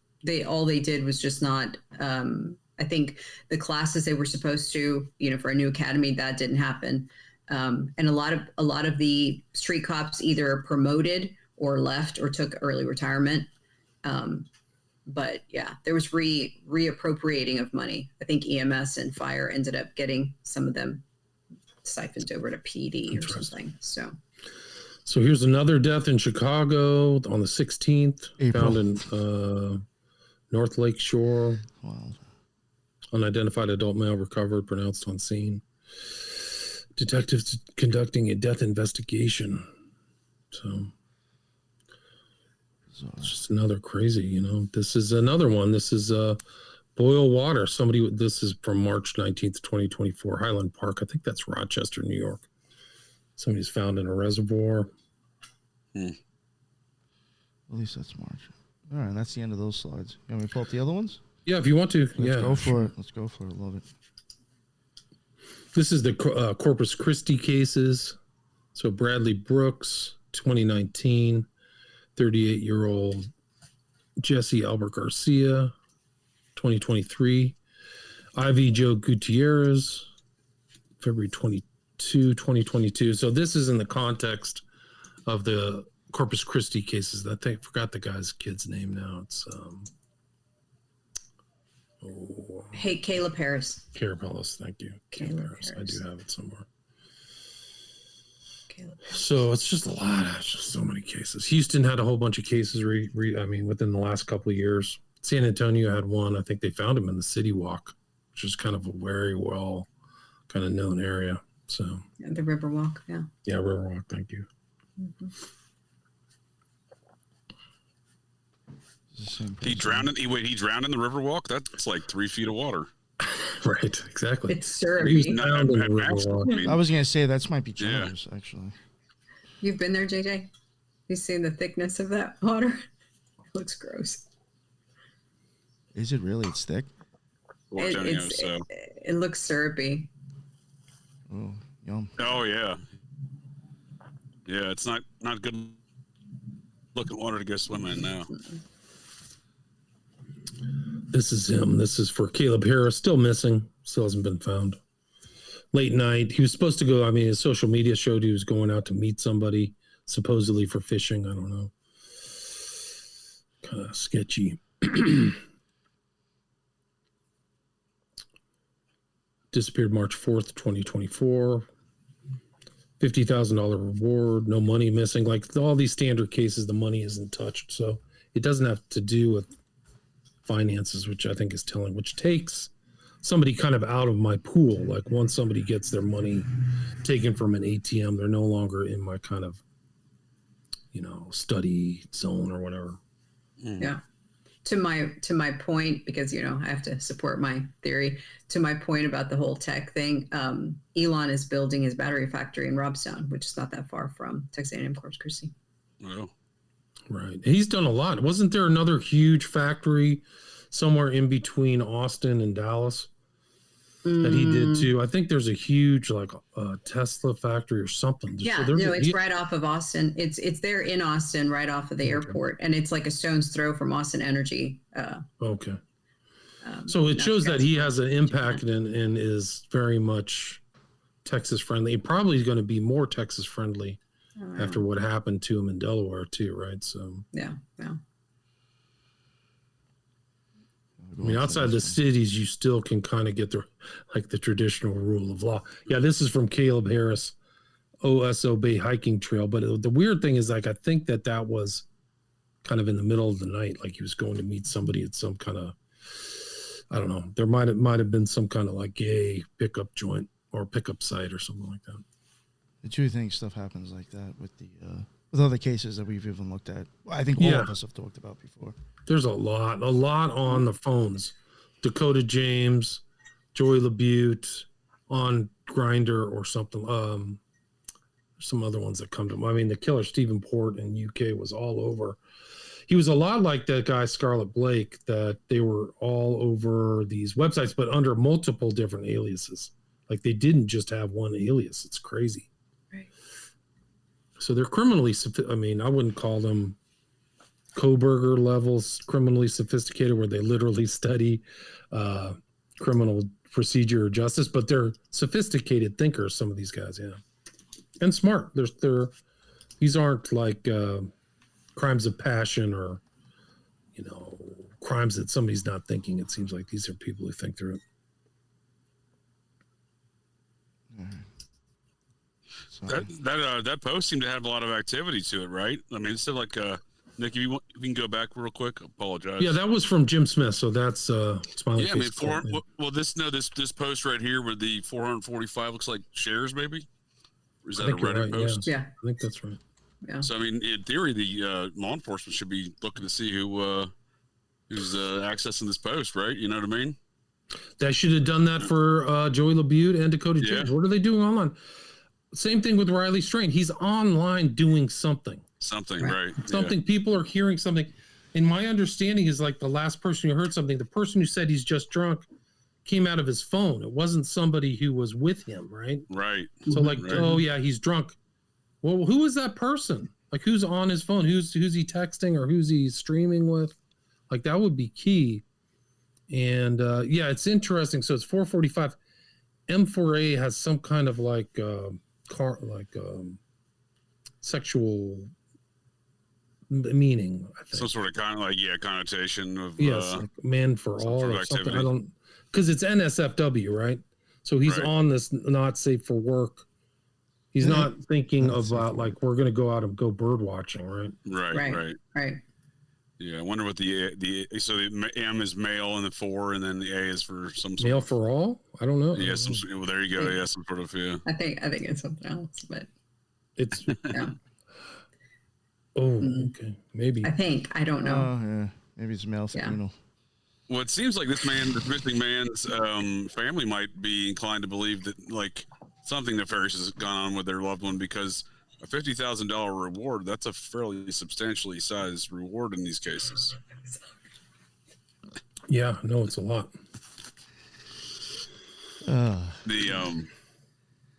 All they did was just not. I think the classes they were supposed to, for a new academy, that didn't happen. And a lot of the street cops either promoted or left or took early retirement. But yeah, there was reappropriating of money. I think EMS and fire ended up getting some of them siphoned over to PD or something. So here's another death in Chicago on the 16th, April. found in North Lake Shore. Wow. Unidentified adult male recovered, pronounced on scene. Detectives conducting a death investigation. So it's just another crazy, This is another one. This is boil water. This is from March 19th, 2024, Highland Park. I think that's Rochester, New York. Somebody's found in a reservoir. At least that's March. All right, that's the end of those slides. You want me to pull up the other ones? Yeah, if you want to. Let's go for it. Let's go for it. Love it. This is the Corpus Christi cases. So Bradley Brooks, 2019, 38-year-old Jesse Albert Garcia, 2023. Ivy Joe Gutierrez, February 22, 2022. So this is in the context of the Corpus Christi cases. I forgot the kid's name now. It's hey, Caleb Harris. Carapelis, thank you. Caleb Harris. I do Harris. have it somewhere. Caleb Harris. So it's just a lot. It's just so many cases. Houston had a whole bunch of cases. Within the last couple of years. San Antonio had one. I think they found him in the City Walk, which is kind of a very well kind of known area. So Yeah, the Riverwalk. Yeah. yeah, Riverwalk. Thank you. Mm-hmm. He drowned in the Riverwalk? That's like 3 feet of water. Right, exactly. It's syrupy. Found in the Riverwalk. I was gonna say that might be Chalmers, actually. You've been there, JJ? You've seen the thickness of that water? It looks gross. Is it really? It's thick. It looks syrupy. Oh, yum. Oh yeah, yeah. It's not good looking water to go swimming in now. This is him. This is for Caleb Harris. Still missing. Still hasn't been found. Late night. He was supposed to go. His social media showed he was going out to meet somebody, supposedly for fishing. I don't know. Kind of sketchy. Disappeared March 4th, 2024. $50,000 reward. No money missing. Like all these standard cases, the money isn't touched. So it doesn't have to do with finances, which I think is telling, which takes somebody kind of out of my pool. Like once somebody gets their money taken from an ATM, they're no longer in my kind of, study zone or whatever. Yeah. To my point, because I have to support my theory. To my point about the whole tech thing, Elon is building his battery factory in Robstown, which is not that far from Texas A&M Corpus Christi. Oh. Right. He's done a lot. Wasn't there another huge factory somewhere in between Austin and Dallas that he did too? I think there's a huge Tesla factory or something. Yeah, it's right off of Austin. It's there in Austin, right off of the airport, and it's like a stone's throw from Austin Energy. Okay. So it shows that he has an impact and is very much Texas friendly. It probably is going to be more Texas friendly after what happened to him in Delaware too, right? So yeah. I mean, outside the cities, you still can kind of get the traditional rule of law. Yeah, this is from Caleb Harris, OSO Bay Hiking Trail. But the weird thing is, like, I think that was kind of in the middle of the night, like he was going to meet somebody at some kind of, I don't know. There might have been some kind of like gay pickup joint or pickup site or something like that. I do think stuff happens like that with other cases that we've even looked at. I think all of us have talked about before. There's a lot on the phones. Dakota James, Joey LaBute on Grindr or something. Some other ones that come to mind. I mean, the killer Stephen Port in UK was all over. He was a lot like that guy Scarlett Blake, that they were all over these websites, but under multiple different aliases. Like they didn't just have one alias. It's crazy. Right. So they're criminally. I mean, I wouldn't call them Koberger levels criminally sophisticated, where they literally study criminal procedure or justice, but they're sophisticated thinkers. Some of these guys, yeah, and smart. These aren't like crimes of passion or crimes that somebody's not thinking. It seems like these are people who think through it. That post seemed to have a lot of activity to it, right? I mean, it's like Nick, if you can go back real quick, apologize. Yeah, that was from Jim Smith, so that's Smiley. Yeah, I mean, this post right here with the 445 looks like shares, maybe. Or is that a Reddit post? Yeah, I think that's right. Yeah. So I mean, in theory, the law enforcement should be looking to see who's accessing this post, right? You know what I mean? They should have done that for Joey LaBute and Dakota James. What are they doing online? Same thing with Riley Strain. He's online doing something. Something, right? Something. Yeah. People are hearing something. And my understanding is, like, the last person who heard something, the person who said he's just drunk came out of his phone. It wasn't somebody who was with him, right? Right. So like, oh yeah, he's drunk. Well, who is that person? Like, who's on his phone? Who's he texting, or who's he streaming with? Like, that would be key. And yeah, it's interesting. So it's 445. M4A has some kind of like sexual meaning, I think. Some sort of connotation of like man for all or something. I don't, because it's NSFW, right? So he's on this not safe for work. He's not thinking about like, we're going to go out and go bird watching, right? Right. Yeah, I wonder what the M is male and the 4, and then the A is for some sort male of, for all. I don't know. Yeah, well, there you go. Yeah, some sort of I think it's something else, but it's yeah. Okay, maybe. I don't know. Oh yeah, maybe it's male female. Well, it seems like this missing man's family might be inclined to believe that like something nefarious has gone on with their loved one, because a $50,000 reward, that's a fairly substantially sized reward in these cases. Yeah, no, it's a lot.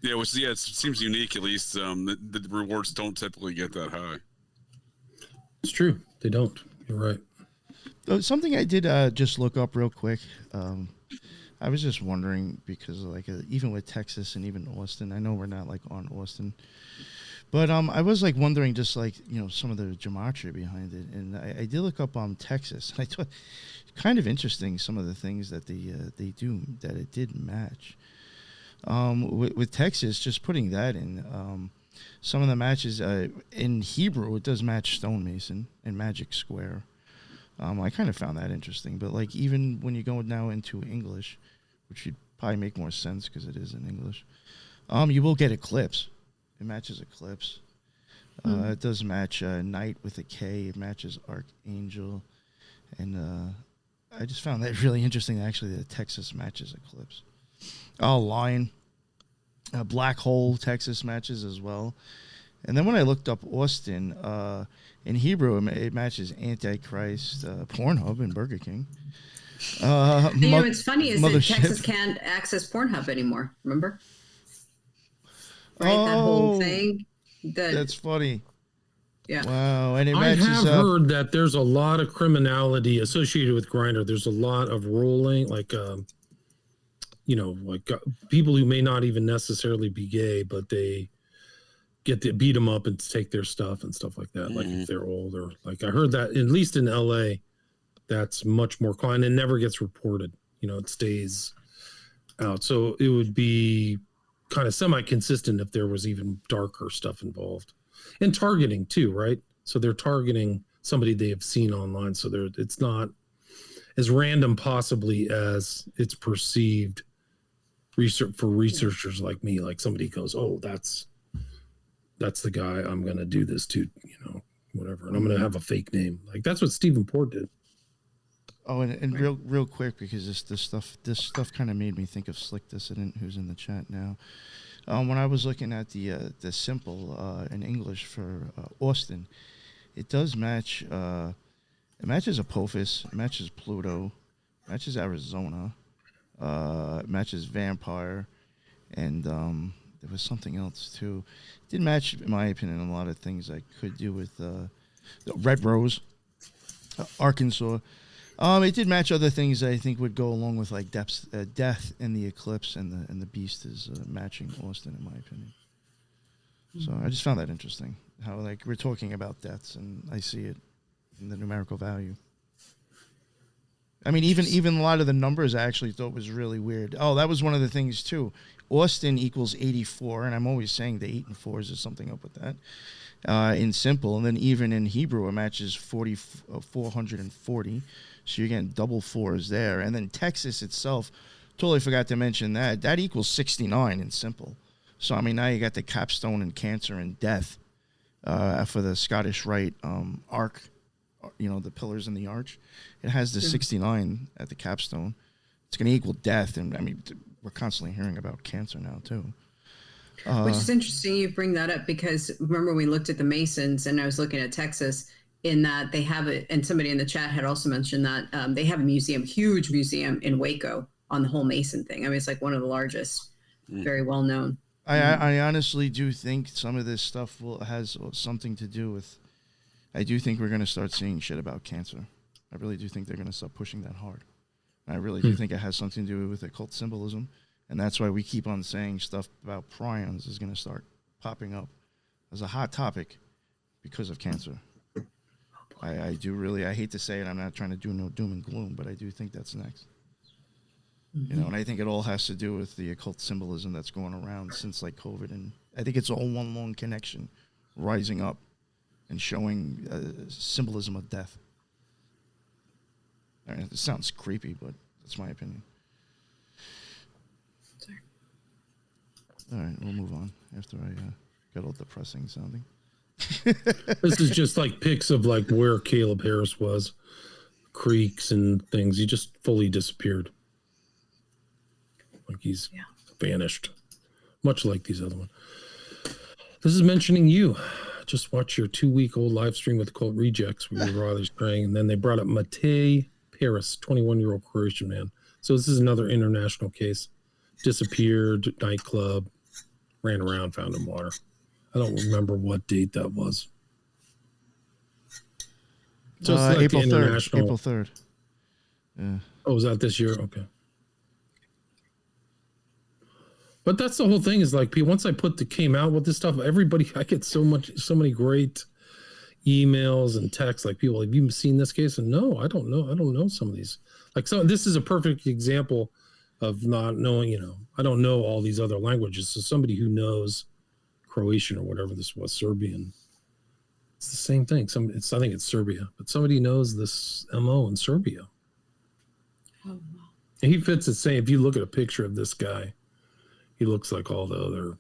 It seems unique, at least. The rewards don't typically get that high. It's true. They don't. You're right. Something I did just look up real quick. I was just wondering, because like even with Texas and even Austin, I know we're not like on Austin, but I was like wondering just like, some of the gematria behind it. And I did look up Texas. And I thought kind of interesting some of the things that they do, that it did match. With Texas, just putting that in, some of the matches in Hebrew, it does match stonemason and magic square. I kind of found that interesting. But like even when you go now into English, which would probably make more sense because it is in English, you will get eclipse. It matches eclipse. It does match knight with a K. It matches archangel. And I just found that really interesting, actually, that Texas matches eclipse. Oh, lion. Black hole, Texas matches as well. And then when I looked up Austin, in Hebrew, it matches Antichrist, Pornhub, and Burger King. What's funny is that Texas can't access Pornhub anymore. Remember? Right, that whole thing. That's funny. Yeah. Wow. And I have heard that there's a lot of criminality associated with Grindr. There's a lot of rolling, like, people who may not even necessarily be gay, but they get to beat them up and take their stuff and stuff like that. Like if they're older, like I heard that at least in LA, that's much more common and never gets reported. It stays out. So it would be kind of semi-consistent if there was even darker stuff involved. And targeting too, right? So they're targeting somebody they have seen online. So it's not as random possibly as it's perceived for researchers like me. Like somebody goes, oh, that's the guy I'm going to do this to, whatever. And I'm going to have a fake name. Like that's what Stephen Port did. Oh, and real quick, because this stuff kind of made me think of Slick Dissident, who's in the chat now. When I was looking at the simple in English for Austin, it does match. It matches Apophis, it matches Pluto, it matches Arizona, it matches Vampire, and there was something else too. It did match, in my opinion, a lot of things I could do with Red Rose, Arkansas. It did match other things that I think would go along with like Death in the Eclipse, and the Beast is matching Austin, in my opinion. So I just found that interesting, how like we're talking about deaths, and I see it in the numerical value. I mean, even a lot of the numbers I actually thought was really weird. Oh, that was one of the things too. Austin equals 84, and I'm always saying the 8 and 4s. There's something up with that. In simple, and then even in Hebrew, it matches 440. So you're getting double 4s there. And then Texas itself, totally forgot to mention that equals 69 in simple. So I mean, now you got the capstone and Cancer and Death for the Scottish Rite arc. The pillars in the arch. It has the 69 at the capstone. It's going to equal Death, and I mean, we're constantly hearing about Cancer now too. Which is interesting you bring that up, because remember we looked at the Masons, and I was looking at Texas, in that they have it, and somebody in the chat had also mentioned that they have a museum, huge museum in Waco on the whole Mason thing. I mean, it's like one of the largest, very well known. I honestly do think some of this stuff has something to do with. I do think we're going to start seeing shit about Cancer. I really do think they're going to start pushing that hard. I really do think it has something to do with occult symbolism, and that's why we keep on saying stuff about prions is going to start popping up as a hot topic because of Cancer. I do really, I hate to say it, I'm not trying to do no doom and gloom, but I do think that's next. And I think it all has to do with the occult symbolism that's going around since like COVID, and I think it's all one long connection rising up and showing symbolism of death. I mean, it sounds creepy, but that's my opinion. Sorry. All right, we'll move on after I got all depressing sounding. This is just like pics of like where Caleb Harris was, creeks and things. He just fully disappeared. Like he's vanished, much like these other ones. This is mentioning you. Just watch your 2-week-old live stream with Occult Rejects where you were always praying, and then they brought up Matej Paris, 21-year-old Croatian man. So this is another international case. Disappeared, nightclub, ran around, found in water. I don't remember what date that was. Just like April 3rd. April 3rd. Yeah. Oh, was that this year? Okay. But that's the whole thing, is like, once I came out with this stuff, everybody, I get so many great emails and texts, like people, have you seen this case? And no, I don't know some of these. Like, so this is a perfect example of not knowing, I don't know all these other languages. So somebody who knows Croatian or whatever this was, Serbian, it's the same thing. I think it's Serbia, but somebody knows this MO in Serbia. Oh, wow. And he fits it. Saying, if you look at a picture of this guy, he looks like all the other.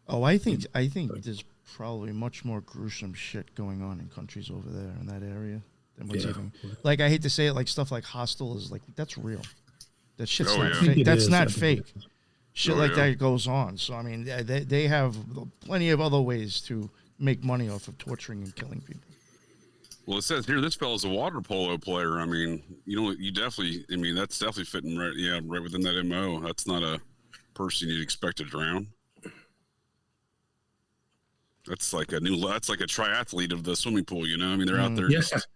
Oh, I think there's probably much more gruesome shit going on in countries over there in that area than what's even. Like, I hate to say it, like stuff like Hostel is like, that's real. That shit's not fake. That's not fake. Shit like that goes on. So I mean, they have plenty of other ways to make money off of torturing and killing people. Well, it says here this fellow's a water polo player. I mean, you definitely. I mean, that's definitely fitting right. Yeah, right within that MO. That's not a person you'd expect to drown. That's like a triathlete of the swimming pool. I mean, they're out there just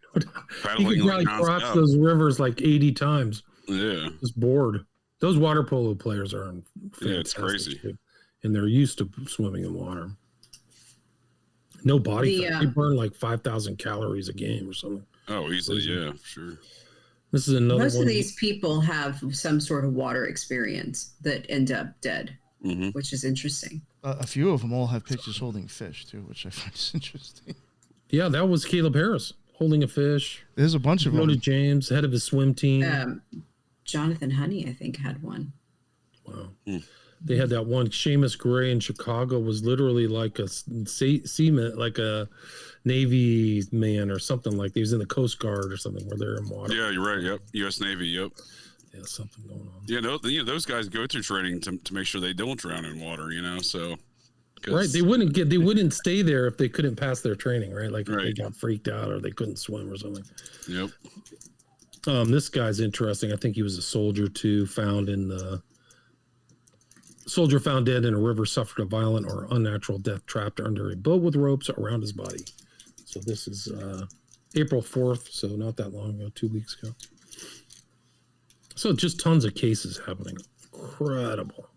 paddling. He could probably cross those rivers like 80 times. Yeah, just bored. Those water polo players are it's crazy, shit. And they're used to swimming in water. No body fat. They burn like 5,000 calories a game or something. Oh, easily, Crazy. yeah, sure. This is another Most one. of these people have some sort of water experience that end up dead, which is interesting. A few of them all have pictures holding fish too, which I find is interesting. Yeah, that was Caleb Harris holding a fish. There's a bunch of them. Loaded James, head of his swim team. Jonathan Honey, I think, had one. Wow. They had that one. Seamus Gray in Chicago was literally like a seaman, like a Navy man or something like that. He was in the Coast Guard or something where they're in water. Yeah, you're right. Yep. U.S. Navy. Yep. Yeah, something going on. Yeah, no, those guys go through training to make sure they don't drown in water, so. Right. They wouldn't stay there if they couldn't pass their training, right? Like if they got freaked out or they couldn't swim or something. Yep. This guy's interesting. I think he was a soldier too, found dead in a river, suffered a violent or unnatural death trapped under a boat with ropes around his body. So this is April 4th, so not that long ago, 2 weeks ago. So just tons of cases happening. Incredible.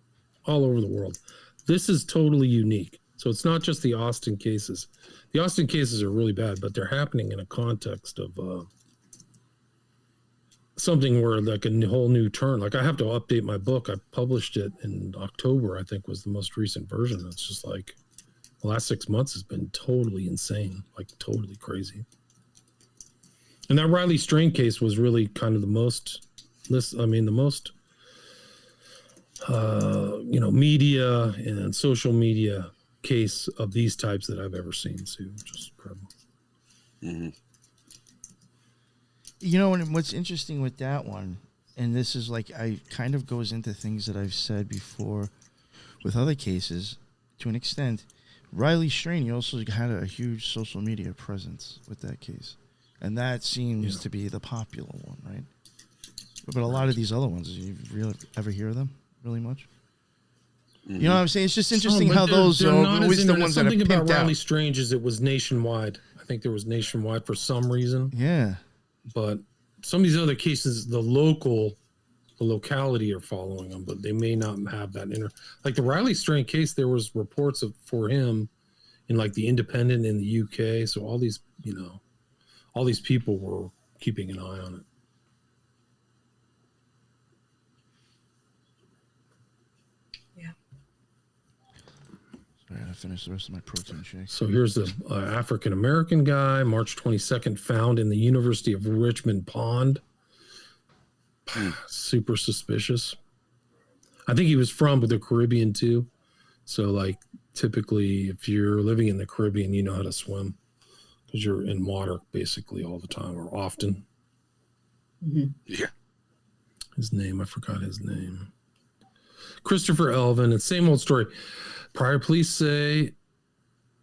All over the world. This is totally unique. So it's not just the Austin cases. The Austin cases are really bad, but they're happening in a context of something where like a whole new turn. Like I have to update my book. I published it in October, I think was the most recent version. It's just like the last 6 months has been totally insane, like totally crazy. And that Riley Strain case was really kind of the most media and social media case of these types that I've ever seen. So just incredible. And what's interesting with that one, and this is like, I kind of goes into things that I've said before with other cases to an extent. Riley Strain, he also had a huge social media presence with that case. And that seems to be the popular one, right? But a lot of these other ones, you really ever hear of them really much? You know what I'm saying? It's just interesting how those are always the ones that are pimped out. Something about Riley Strange is it was nationwide. I think there was nationwide for some reason. Yeah. But some of these other cases, the locality are following them, but they may not have that like the Riley Strain case, there was reports for him in like the Independent in the UK. So all these people were keeping an eye on it. I gotta finish the rest of my protein shake. So here's the African-American guy, March 22nd, found in the University of Richmond Pond. Super suspicious. I think he was from the Caribbean too. So like typically if you're living in the Caribbean, you know how to swim because you're in water basically all the time or often. Yeah. His name, I forgot his name. Christopher Elvin, and same old story. Prior police say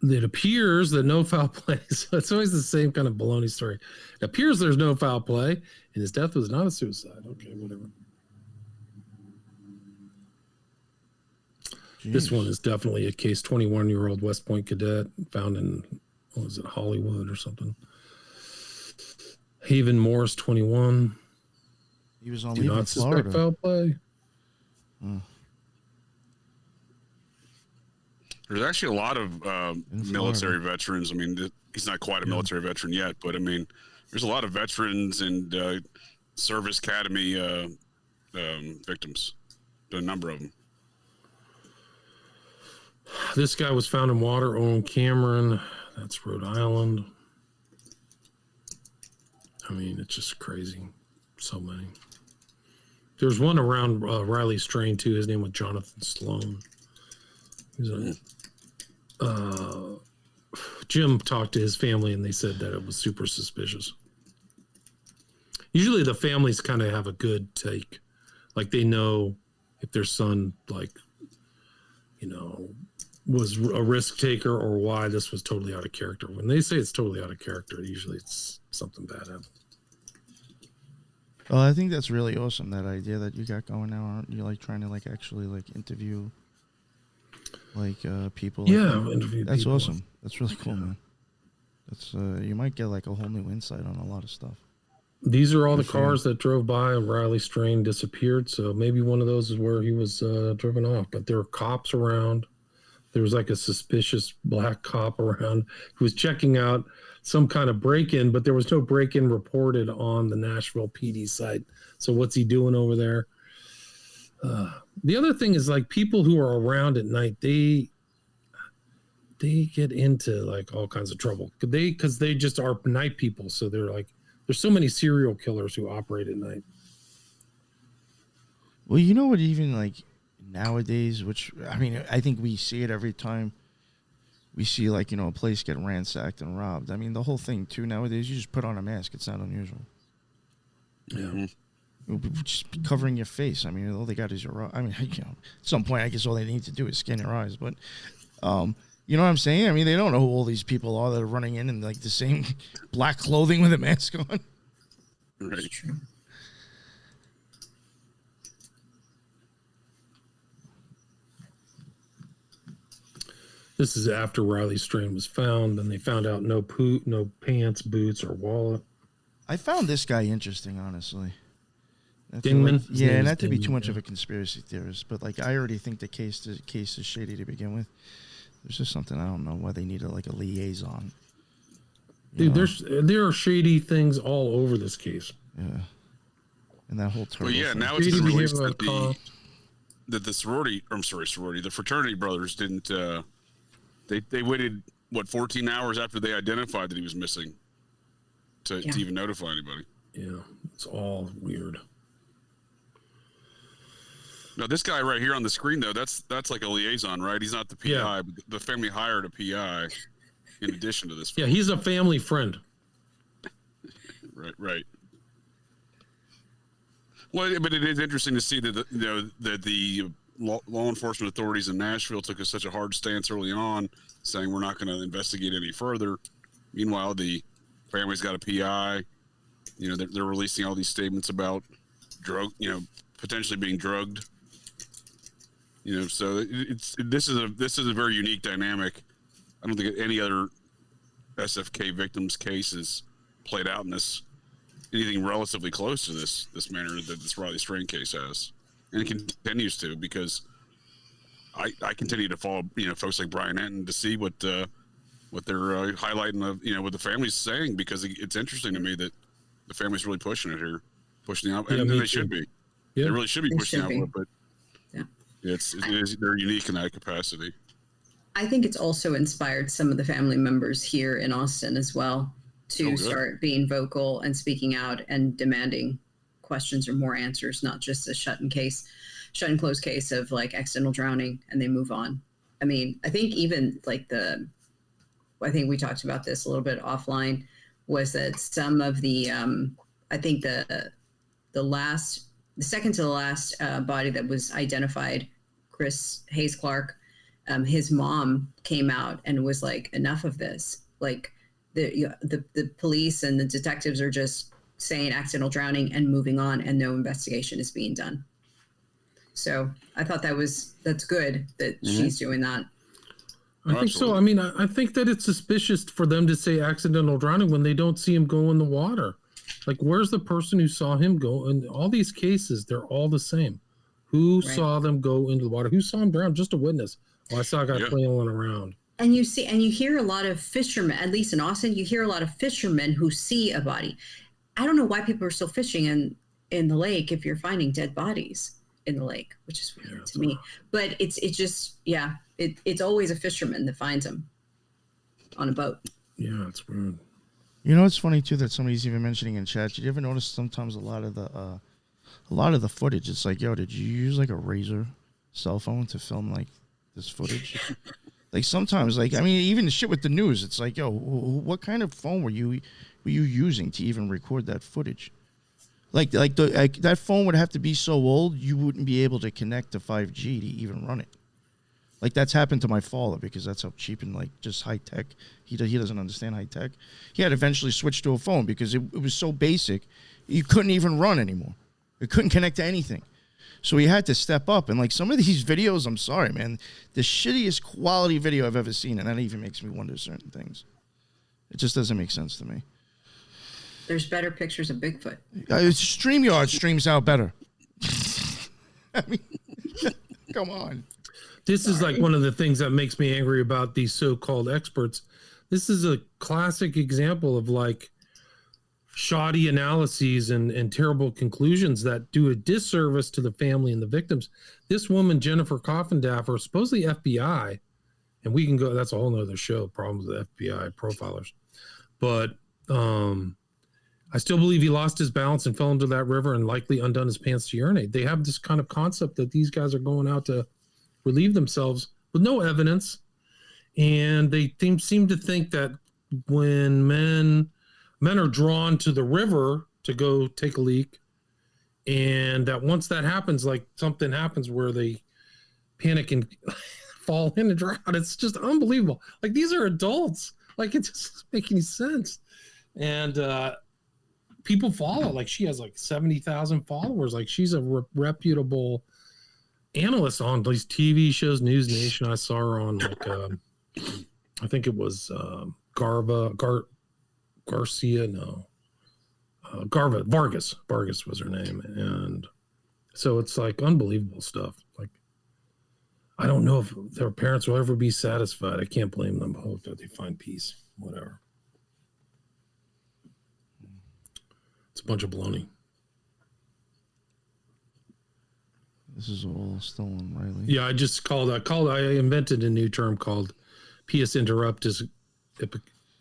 it appears that no foul play. So it's always the same kind of baloney story. It appears there's no foul play, and his death was not a suicide. Okay, whatever. Jeez. This one is definitely a case. 21-year-old West Point cadet found in, Hollywood or something. Haven Morris, 21. He was on leave in not Florida. Suspect foul play. There's actually a lot of military veterans. I mean, he's not quite a military veteran yet, but I mean, there's a lot of veterans and service academy victims. A number of them. This guy was found in water. Owen Cameron. That's Rhode Island. I mean, it's just crazy. So many. There's one around Riley Strain too. His name was Jonathan Sloan. Jim talked to his family and they said that it was super suspicious. Usually the families kind of have a good take. Like they know if their son, was a risk taker or why this was totally out of character. When they say it's totally out of character, usually it's something bad happened. Well, I think that's really awesome, that idea that you got going now. Aren't you trying to actually interview people? Interview that's people. Awesome. That's really cool, man. That's you might get a whole new insight on a lot of stuff. These are all the cars that drove by and Riley Strain disappeared. So maybe one of those is where he was driven off. But there are cops around. there was like a suspicious black cop around who was checking out some kind of break-in, but there was no break-in reported on the Nashville PD site. So what's he doing over there? The other thing is, like, people who are around at night, they get into like all kinds of trouble because they just are night people. So they're like, there's so many serial killers who operate at night. Well, you know what? Even like nowadays, which I mean, I think we see it every time we see, like, you know, a place get ransacked and robbed. I mean, the whole thing too nowadays, you just put on a mask. It's not unusual. Yeah. Just covering your face. I mean, all they got is your. I mean, you know, at some point, I guess all they need to do is scan your eyes. But, you know what I'm saying? I mean, they don't know who all these people are that are running in like the same black clothing with a mask on. Right. This is after Riley Strain was found, and they found out no pants, boots, or wallet. I found this guy interesting, honestly. Dingman? Yeah, not to be too much of a conspiracy theorist, but like I already think the case is shady to begin with. There's just something I don't know why they needed like a liaison. Dude, there are shady things all over this case. Yeah, and that whole turtle. Well, yeah, thing. now it's been released that the fraternity brothers didn't. They waited 14 hours after they identified that he was missing to even notify anybody. Yeah, it's all weird. Now, this guy right here on the screen, though, that's like a liaison, right? He's not the PI. Yeah. But the family hired a PI in addition to this. Yeah, he's a family friend. Right. Well, but it is interesting to see that the law enforcement authorities in Nashville took such a hard stance early on, saying we're not going to investigate any further. Meanwhile, the family's got a PI. You know, they're releasing all these statements about potentially being drugged. You know, so this is a very unique dynamic. I don't think any other SFK victims cases played out in anything relatively close to this manner that this Riley Strain case has, and it continues to, because I continue to follow folks like Brian Enton to see what they're highlighting of what the family's saying, because it's interesting to me that the family's really pushing it here, pushing the envelope, and they should be. Yeah. They really should be pushing the envelope, but they're unique in that capacity. I think it's also inspired some of the family members here in Austin as well to start being vocal and speaking out and demanding questions or more answers, not just a shut and close case of like accidental drowning and they move on. I mean, I think even like I think we talked about this a little bit offline, was that some of the, I think the second to the last body that was identified, Chris Hayes Clark, his mom came out and was like, enough of this. Like the police and the detectives are just saying accidental drowning and moving on, and no investigation is being done. So I thought that's good that she's doing that. I think so. I mean, I think that it's suspicious for them to say accidental drowning when they don't see him go in the water. Like, where's the person who saw him go? In all these cases, they're all the same. Who saw them go into the water? Who saw him drown? Just a witness. Oh, I saw a guy flailing around. And you hear a lot of fishermen, at least in Austin, you hear a lot of fishermen who see a body. I don't know why people are still fishing in the lake if you're finding dead bodies in the lake, which is weird to me. But it's just, it's always a fisherman that finds them on a boat. Yeah, it's weird. You know, it's funny too that somebody's even mentioning in chat. Did you ever notice sometimes a lot of the footage? It's like, yo, did you use like a Razor cell phone to film like this footage? Like sometimes, like I mean, even the shit with the news. It's like, yo, what kind of phone were you using to even record that footage? Like that phone would have to be so old you wouldn't be able to connect to 5G to even run it. Like that's happened to my father because that's how cheap and like just high tech. He doesn't understand high tech. He had to eventually switch to a phone because it was so basic, you couldn't even run anymore. It couldn't connect to anything. So he had to step up. And like some of these videos, I'm sorry, man, the shittiest quality video I've ever seen, and that even makes me wonder certain things. It just doesn't make sense to me. There's better pictures of Bigfoot. StreamYard streams out better. I mean, come on. This is like one of the things that makes me angry about these so-called experts. This is a classic example of like shoddy analyses and terrible conclusions that do a disservice to the family and the victims. This woman, Jennifer Coffindaffer, supposedly FBI, and we can go, that's a whole nother show, problems with FBI profilers. But I still believe he lost his balance and fell into that river and likely undone his pants to urinate. They have this kind of concept that these guys are going out to relieve themselves with no evidence. And they seem to think that when men are drawn to the river to go take a leak, and that once that happens, like something happens where they panic and fall in and drown. It's just unbelievable. Like, these are adults. Like, it just doesn't make any sense. And people follow. Like, she has like 70,000 followers. Like, she's a reputable analyst on these TV shows, News Nation. I saw her on like I think it was Garcia, no. Vargas was her name. And so it's like unbelievable stuff. Like, I don't know if their parents will ever be satisfied. I can't blame them. I hope that they find peace, whatever. It's a bunch of baloney. This is all still on Riley. Yeah, I invented a new term called Pius interruptus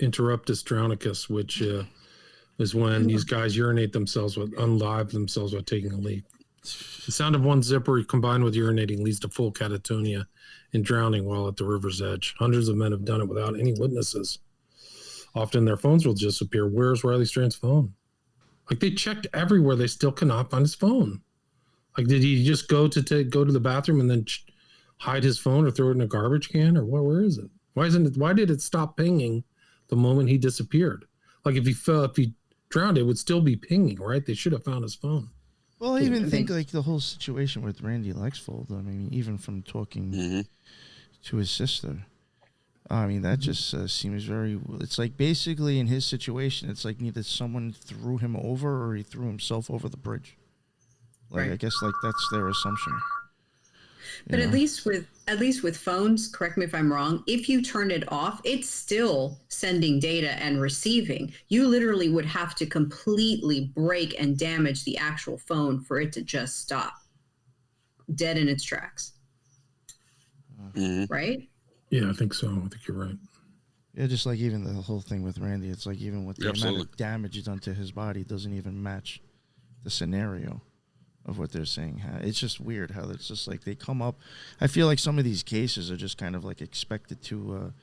drownicus, which is when these guys urinate themselves unlive themselves while taking a leak. The sound of one zipper combined with urinating leads to full catatonia and drowning while at the river's edge. Hundreds of men have done it without any witnesses. Often their phones will disappear. Where's Riley Strand's phone? Like, they checked everywhere. They still cannot find his phone. Like, did he just go to the bathroom and then hide his phone or throw it in a garbage can, or what? Where is it? Why did it stop pinging the moment he disappeared? Like, if he drowned, it would still be pinging, right? They should have found his phone. Well, I even think like the whole situation with Randy Lexfold. I mean, even from talking to his sister, I mean, that just seems very. It's like basically in his situation, it's like either someone threw him over or he threw himself over the bridge. Like, right. I guess like that's their assumption. But at least with phones, correct me if I'm wrong, if you turn it off, it's still sending data and receiving. You literally would have to completely break and damage the actual phone for it to just stop dead in its tracks. Right? Yeah, I think so. I think you're right. Yeah, just like even the whole thing with Randy, it's like even with the amount of damage done to his body doesn't even match the scenario of what they're saying. It's just weird how it's just like they come up. I feel like some of these cases are just kind of like expected to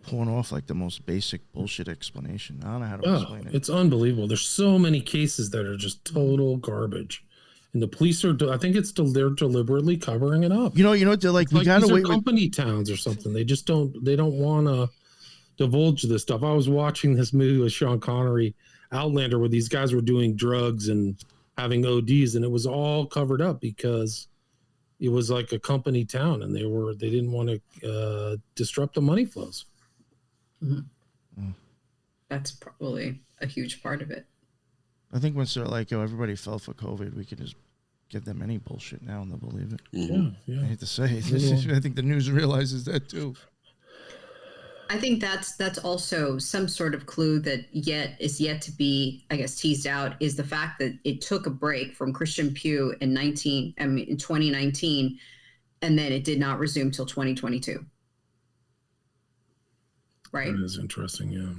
pawn off like the most basic bullshit explanation. I don't know how to explain it. It's unbelievable. There's so many cases that are just total garbage, and the police are. I think they're deliberately covering it up. You know, they're like, we gotta wait. Company towns or something. They just don't. They don't want to divulge this stuff. I was watching this movie with Sean Connery, Outlander, where these guys were doing drugs and having ODs, and it was all covered up because it was like a company town, and they didn't want to disrupt the money flows. That's probably a huge part of it. I think once they're like, "Oh, everybody fell for COVID," we can just give them any bullshit now and they'll believe it. Yeah. I hate to say it. I think the news realizes that too. I think that's also some sort of clue that is yet to be, I guess, teased out, is the fact that it took a break from Christian Pugh in 2019, and then it did not resume till 2022. Right? That is interesting, yeah.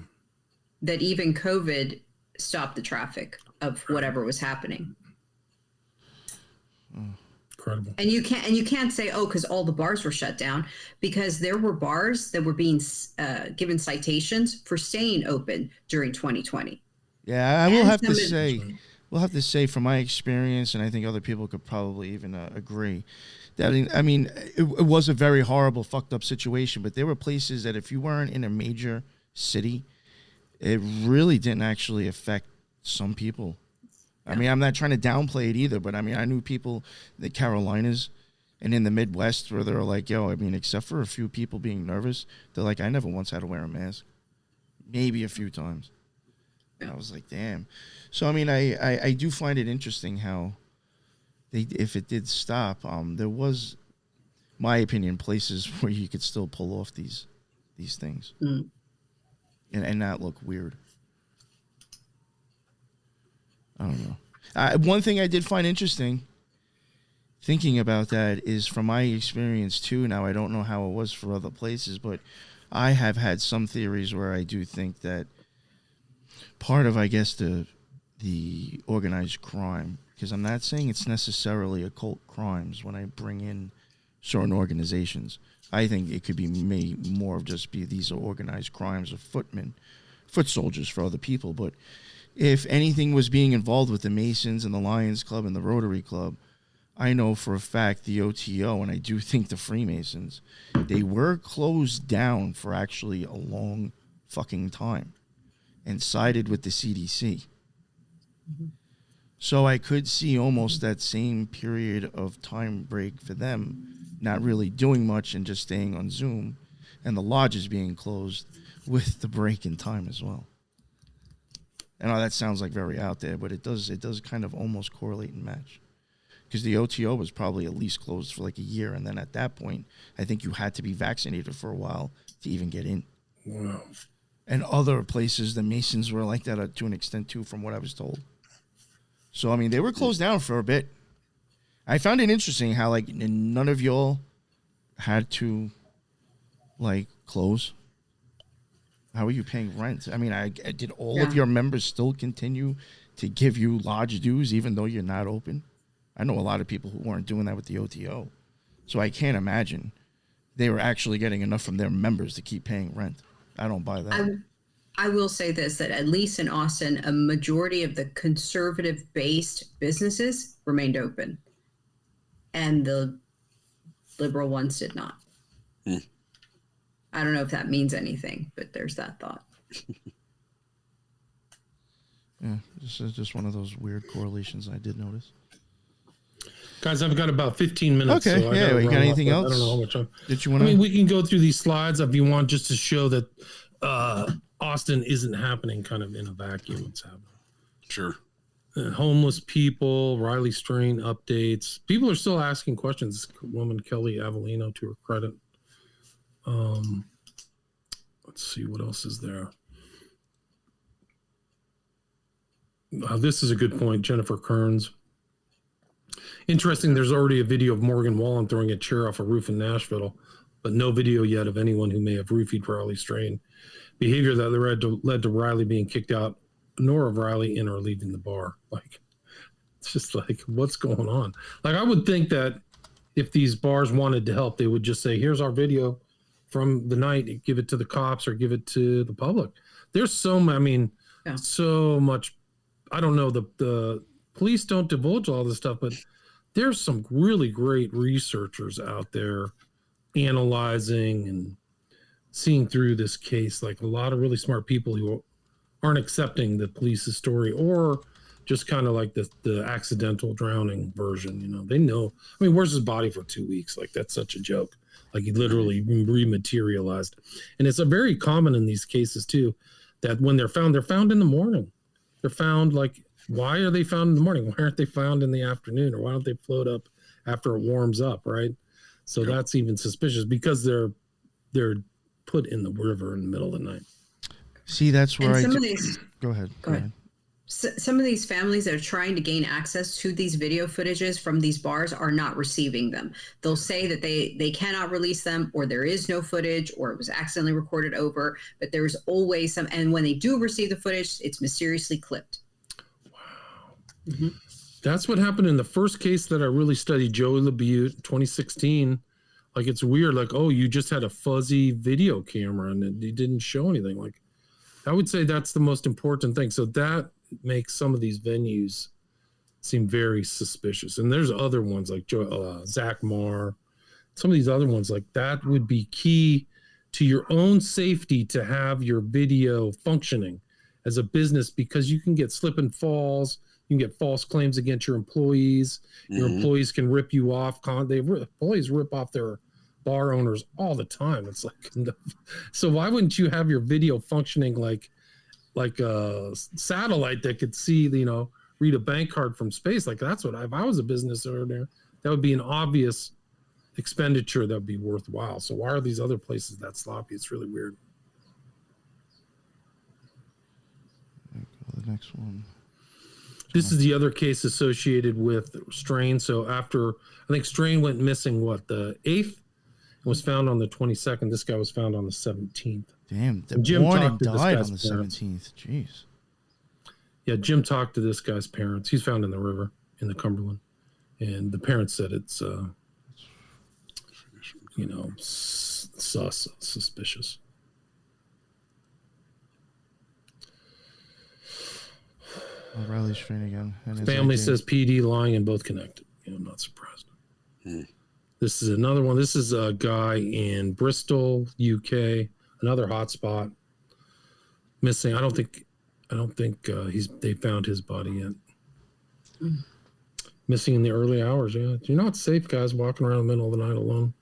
That even COVID stopped the traffic of whatever was happening. Incredible. And you can't say, oh, because all the bars were shut down, because there were bars that were being given citations for staying open during 2020. Yeah, I will have to say, we'll have to say from my experience, and I think other people could probably even agree, that it was a very horrible, fucked up situation, but there were places that if you weren't in a major city, it really didn't actually affect some people. I mean, I'm not trying to downplay it either, but I mean, I knew people in the Carolinas and in the Midwest where they were like, yo, I mean, except for a few people being nervous, they're like, I never once had to wear a mask. Maybe a few times. And I was like, damn. So, I mean, I do find it interesting how if it did stop, there was my opinion, places where you could still pull off these things and not look weird. I don't know. One thing I did find interesting thinking about that is from my experience too. Now, I don't know how it was for other places, but I have had some theories where I do think that part of, I guess, the organized crime, because I'm not saying it's necessarily occult crimes when I bring in certain organizations. I think it could be more of just these are organized crimes of foot soldiers for other people. But if anything was being involved with the Masons and the Lions Club and the Rotary Club, I know for a fact the OTO, and I do think the Freemasons, they were closed down for actually a long fucking time and sided with the CDC. Mm-hmm. So I could see almost that same period of time break for them, not really doing much and just staying on Zoom, and the lodges being closed with the break in time as well. I know that sounds like very out there, but it does kind of almost correlate and match. Because the OTO was probably at least closed for like a year, and then at that point, I think you had to be vaccinated for a while to even get in. Wow. And other places, the Masons were like that to an extent too, from what I was told. So, I mean, they were closed down for a bit. I found it interesting how, like, none of y'all had to, like, close. How are you paying rent? I mean, did all of your members still continue to give you lodge dues even though you're not open? I know a lot of people who weren't doing that with the OTO. So I can't imagine they were actually getting enough from their members to keep paying rent. I don't buy that. I will say this, that at least in Austin, a majority of the conservative-based businesses remained open, and the liberal ones did not. I don't know if that means anything, but there's that thought. Yeah, this is just one of those weird correlations I did notice. Guys, I've got about 15 minutes. Okay, so yeah, you got anything else? I don't know how much time. Did you want to? I mean, we can go through these slides if you want, just to show that Austin isn't happening kind of in a vacuum. It's happening. Sure. Homeless people, Riley Strain updates. People are still asking questions. This woman, Kelly Avellino, to her credit. Let's see, what else is there? This is a good point. Jennifer Kearns. Interesting, there's already a video of Morgan Wallen throwing a chair off a roof in Nashville, but no video yet of anyone who may have roofied Riley Strain. Behavior that led to Riley being kicked out, nor of Riley in or leaving the bar. Like, it's just like, what's going on? Like, I would think that if these bars wanted to help, they would just say, here's our video from the night, give it to the cops or give it to the public. There's so much. I don't know, the police don't divulge all this stuff, but there's some really great researchers out there analyzing and seeing through this case, like a lot of really smart people who aren't accepting the police's story, or just kind of like the accidental drowning version. You know, they know. I mean, where's his body for 2 weeks? Like, that's such a joke. Like, he literally rematerialized. And it's a very common in these cases too, that when they're found in the morning. They're found, like, why are they found in the morning? Why aren't they found in the afternoon? Or why don't they float up after it warms up, right? So that's even suspicious, because they're put in the river in the middle of the night. See, that's where Go ahead. Some of these families that are trying to gain access to these video footages from these bars are not receiving them. They'll say that they cannot release them, or there is no footage, or it was accidentally recorded over, but there's always some. And when they do receive the footage, it's mysteriously clipped. Wow. Mm-hmm. That's what happened in the first case that I really studied, Joey LaBute, 2016. Like, it's weird. Like, oh, you just had a fuzzy video camera and it didn't show anything. Like, I would say that's the most important thing. So that makes some of these venues seem very suspicious. And there's other ones like Zach Marr, some of these other ones, like that would be key to your own safety to have your video functioning as a business, because you can get slip and falls. You can get false claims against your employees. Your employees can rip you off. Employees rip off their bar owners all the time. It's like, so why wouldn't you have your video functioning like a satellite that could see, read a bank card from space? Like, that's what if I was a business owner, that would be an obvious expenditure that would be worthwhile. So why are these other places that sloppy? It's really weird. The next one. This is the other case associated with Strain. So after, I think Strain went missing, the 8th, and was found on the 22nd. This guy was found on the 17th. Damn, the Jim warning talked to this died on guy's the parents. 17th. Jeez. Yeah, Jim talked to this guy's parents. He's found in the river in the Cumberland. And the parents said it's, suspicious. Riley Strain again. And Family says PD lying and both connected. Yeah, I'm not surprised. This is another one. This is a guy in Bristol, UK, another hotspot. Missing. I don't think they found his body yet. Missing in the early hours. Yeah, you're not safe, guys, walking around in the middle of the night alone.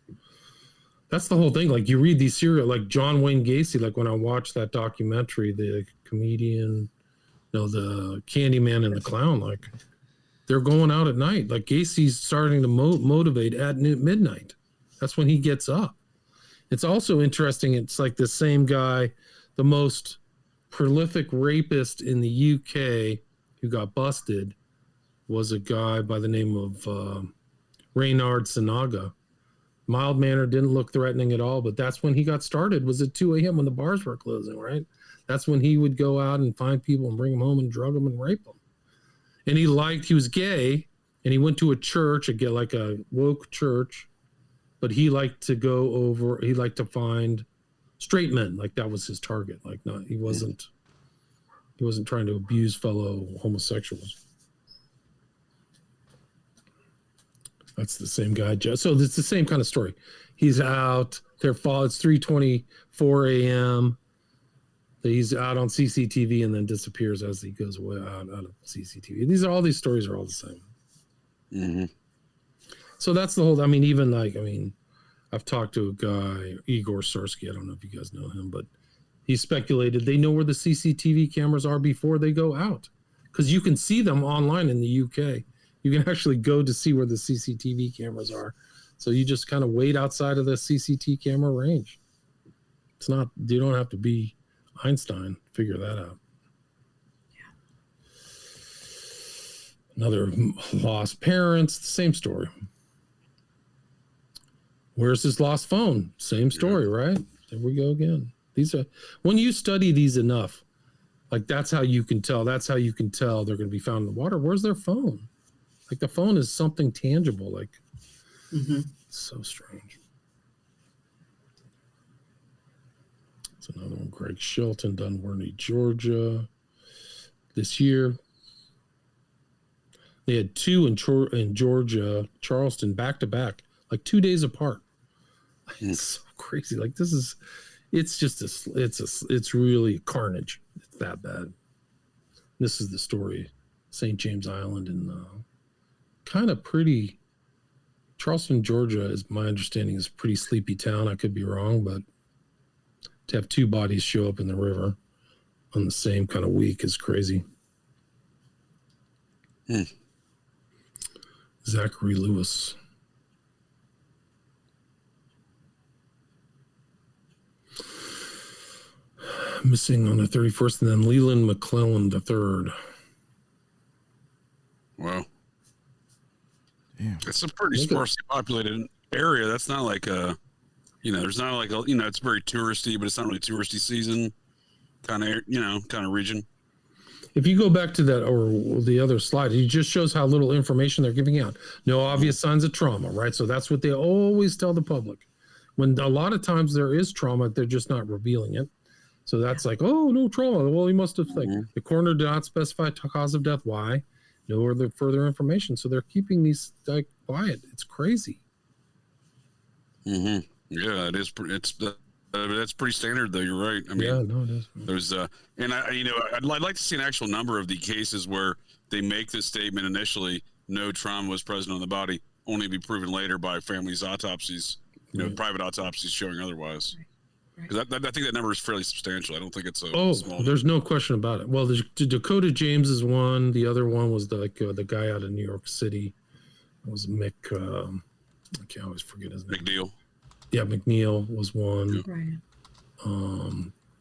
That's the whole thing. Like, you read these serial, like John Wayne Gacy. Like, when I watched that documentary, the comedian, the Candyman and the Clown, like, they're going out at night. Like, Gacy's starting to motivate at midnight. That's when he gets up. It's also interesting. It's like the same guy, the most prolific rapist in the UK who got busted was a guy by the name of Reynard Sanaga. Mild-mannered, didn't look threatening at all, but that's when he got started, was at 2 a.m. when the bars were closing, right? That's when he would go out and find people and bring them home and drug them and rape them. And he was gay, and he went to a church, like a woke church, but he liked to find straight men. Like, that was his target. Like, he wasn't trying to abuse fellow homosexuals. That's the same guy. So it's the same kind of story. He's out. It's 3:24 a.m. He's out on CCTV and then disappears as he goes away out of CCTV. All these stories are all the same. Mm-hmm. So that's the whole. I've talked to a guy, Igor Sersky. I don't know if you guys know him, but he speculated they know where the CCTV cameras are before they go out, because you can see them online in the UK. You can actually go to see where the CCTV cameras are. So you just kind of wait outside of the CCTV camera range. You don't have to be Einstein, figure that out. Yeah. Another lost parents, same story. Where's his lost phone? Same story, right? There we go again. When you study these enough, like, that's how you can tell. That's how you can tell they're going to be found in the water. Where's their phone? Like, the phone is something tangible. Like, It's so strange. It's another one. Greg Shelton, Dunworthy, Georgia. This year, they had two in Georgia, Charleston, back to back, like 2 days apart. It's so crazy. Like, it's really carnage. It's that bad. This is the story. St. James Island and kind of pretty. Charleston, Georgia, is my understanding, is a pretty sleepy town. I could be wrong, but to have two bodies show up in the river on the same kind of week is crazy. Zachary Lewis. Missing on the 31st, and then Leland McClellan III. Wow. Yeah. It's a pretty sparsely populated area. That's not like there's not like it's very touristy, but it's not really touristy season kind of region. If you go back to that or the other slide, it just shows how little information they're giving out. No obvious signs of trauma, right? So that's what they always tell the public. When a lot of times there is trauma, they're just not revealing it. So that's like, oh, no trauma. Well, he must have, the coroner did not specify cause of death. Why? No other further information. So they're keeping these quiet. It's crazy. Mm-hmm. Yeah, it is. That's pretty standard, though. You're right. I mean, it is. There's and I'd like to see an actual number of the cases where they make this statement initially, no trauma was present on the body, only be proven later by families' autopsies, private autopsies showing otherwise. Because I think that number is fairly substantial. I don't think it's a small. There's no question about it. Well, the Dakota James is one. The other one was the guy out of New York City. It was Mick. I can't always forget his name. McNeil. Yeah, McNeil was one. Right.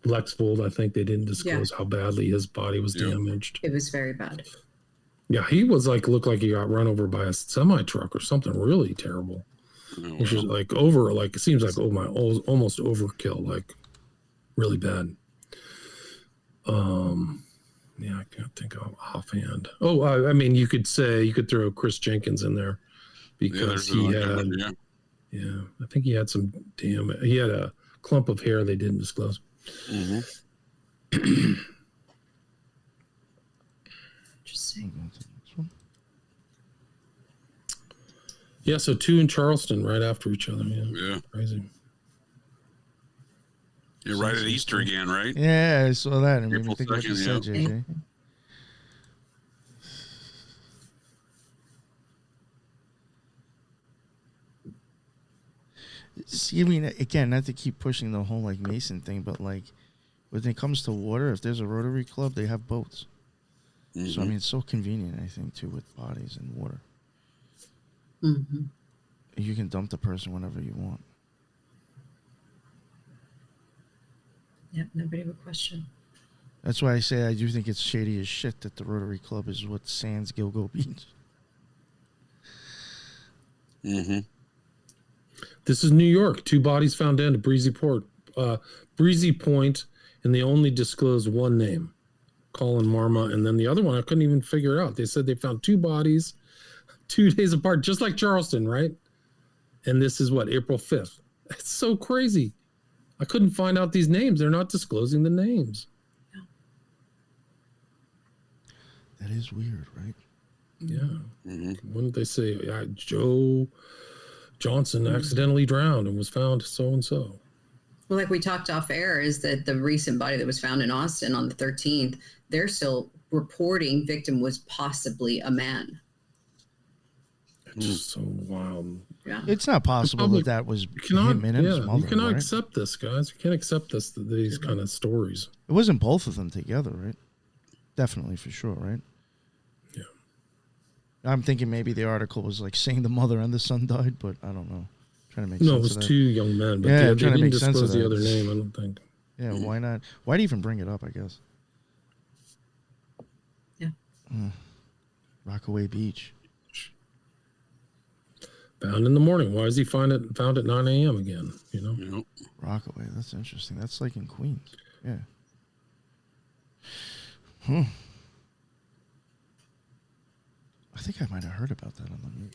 Lexvold, I think they didn't disclose how badly his body was damaged. It was very bad. Yeah, he was looked like he got run over by a semi truck or something really terrible. Oh, Which is it seems like almost overkill, like really bad. Yeah, I can't think of offhand. Oh, I mean, you could throw Chris Jenkins in there because he had, I think he had he had a clump of hair they didn't disclose. Mm-hmm. Interesting. Yeah, so 2 in Charleston right after each other. Yeah. Crazy. You're right at Easter again, right? Yeah, I saw that. And April we think what you 2nd, said, JJ. See, I mean, again, not to keep pushing the whole like Mason thing, but like when it comes to water, if there's a Rotary Club, they have boats. Mm-hmm. So I mean, it's so convenient, I think, too, with bodies and water. Mm-hmm. You can dump the person whenever you want. Yep, nobody would question. That's why I say I do think it's shady as shit that the Rotary Club is what sans Gilgo Beach. Mm-hmm. This is New York. 2 bodies found down at Breezy Point, and they only disclosed one name, Colin Marma, and then the other one I couldn't even figure out. They said they found 2 bodies 2 days apart, just like Charleston, right? And this is April 5th. It's so crazy. I couldn't find out these names. They're not disclosing the names. That is weird, right? Yeah. Mm-hmm. Wouldn't they say Joe Johnson accidentally drowned and was found so-and-so? Well, like we talked off air, is that the recent body that was found in Austin on the 13th, they're still reporting victim was possibly a man. It's just so wild. Yeah. It's not possible that was him and his mother. You cannot right? accept this, guys. You can't accept these kind of stories. It wasn't both of them together, right? Definitely, for sure, right? Yeah. I'm thinking maybe the article was like saying the mother and the son died, but I don't know. Trying to make No, sense it was of that. 2 young men, but Yeah, they I'm trying to didn't make sense of disclose the that. other name, I don't think. Yeah, why not? Why'd he even bring it up, I guess? Yeah. Rockaway Beach. Found in the morning. Why is he found at 9 a.m. again? You know? Yep. Rockaway, that's interesting. That's like in Queens. Yeah. I think I might have heard about that on the news.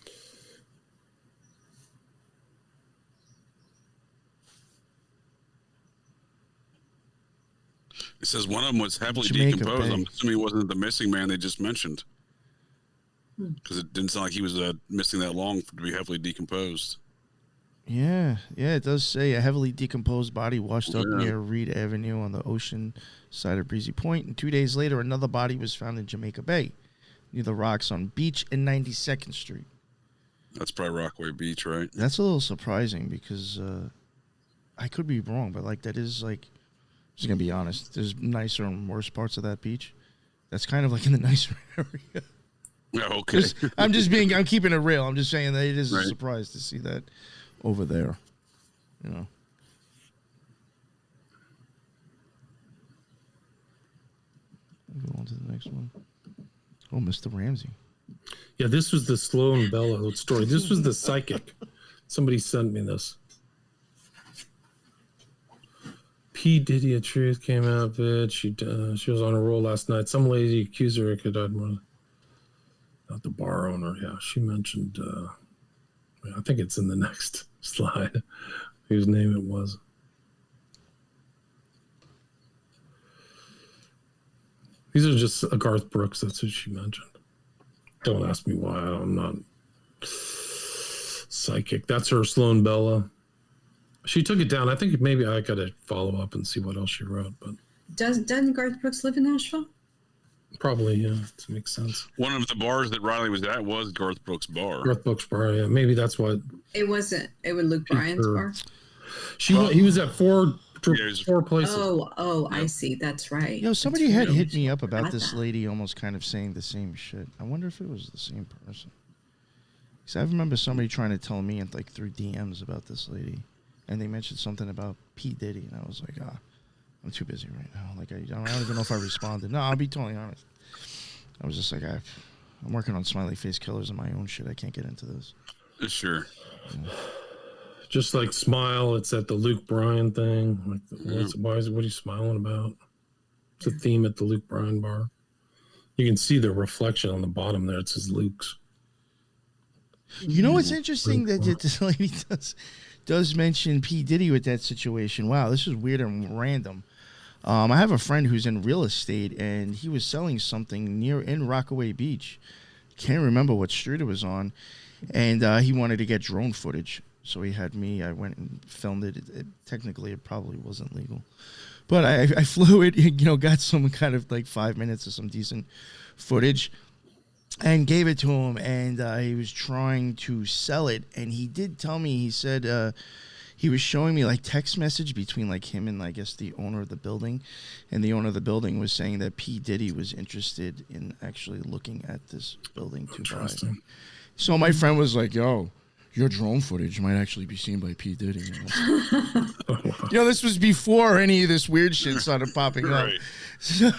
It says one of them was heavily Jamaica decomposed. Bay. I'm assuming it wasn't the missing man they just mentioned. Because it didn't sound like he was missing that long to be heavily decomposed. Yeah, it does say a heavily decomposed body washed up near Reed Avenue on the ocean side of Breezy Point. And 2 days later, another body was found in Jamaica Bay, near the rocks on Beach and 92nd Street. That's probably Rockaway Beach, right? That's a little surprising because I could be wrong, but like that is like, I'm just going to be honest, there's nicer and worse parts of that beach. That's kind of like in the nicer area. Yeah, okay. I'm keeping it real. I'm just saying that it is a surprise to see that over there, you know. Go on to the next one. Oh, Mr. Ramsey. Yeah, this was the Sloan Bella story. This was the psychic. Somebody sent me this. P. Diddy of Truth came out, bitch. She was on a roll last night. Some lady accused her of died more. Not the bar owner. Yeah, she mentioned. I think it's in the next slide. Whose name it was. These are just Garth Brooks. That's who she mentioned. Don't ask me why. I'm not psychic. That's her Sloan Bella. She took it down. I think maybe I got to follow up and see what else she wrote. But doesn't Garth Brooks live in Nashville? Probably, yeah. It makes sense. One of the bars that Riley was at was Garth Brooks' bar. Garth Brooks' bar, yeah. Maybe that's what. It wasn't. It was Luke Bryan's bar. He was at four places. Oh, I see. That's right. Yo, somebody had hit me up about this lady almost kind of saying the same shit. I wonder if it was the same person. Because I remember somebody trying to tell me and like through DMs about this lady, and they mentioned something about P. Diddy, and I was like, I'm too busy right now. Like I don't even know if I responded. No, I'll be totally honest. I was just like, I'm working on smiley face killers and my own shit. I can't get into this. Sure. Yeah. Just like Smile, it's at the Luke Bryan thing. Like, what are you smiling about? It's a theme at the Luke Bryan bar. You can see the reflection on the bottom there. It says Luke's. You know what's interesting that this lady does mention P. Diddy with that situation. Wow, this is weird and random. I have a friend who's in real estate, and he was selling something in Rockaway Beach. Can't remember what street it was on, and he wanted to get drone footage. So he had me. I went and filmed it. Technically, it probably wasn't legal, but I flew it. Got some kind of like 5 minutes of some decent footage, and gave it to him. And he was trying to sell it. And he did tell me. He said he was showing me like text message between like him and I guess the owner of the building, and the owner of the building was saying that P. Diddy was interested in actually looking at this building to buy. So my friend was like, "Yo, your drone footage might actually be seen by P. Diddy." This was before any of this weird shit started popping up. So,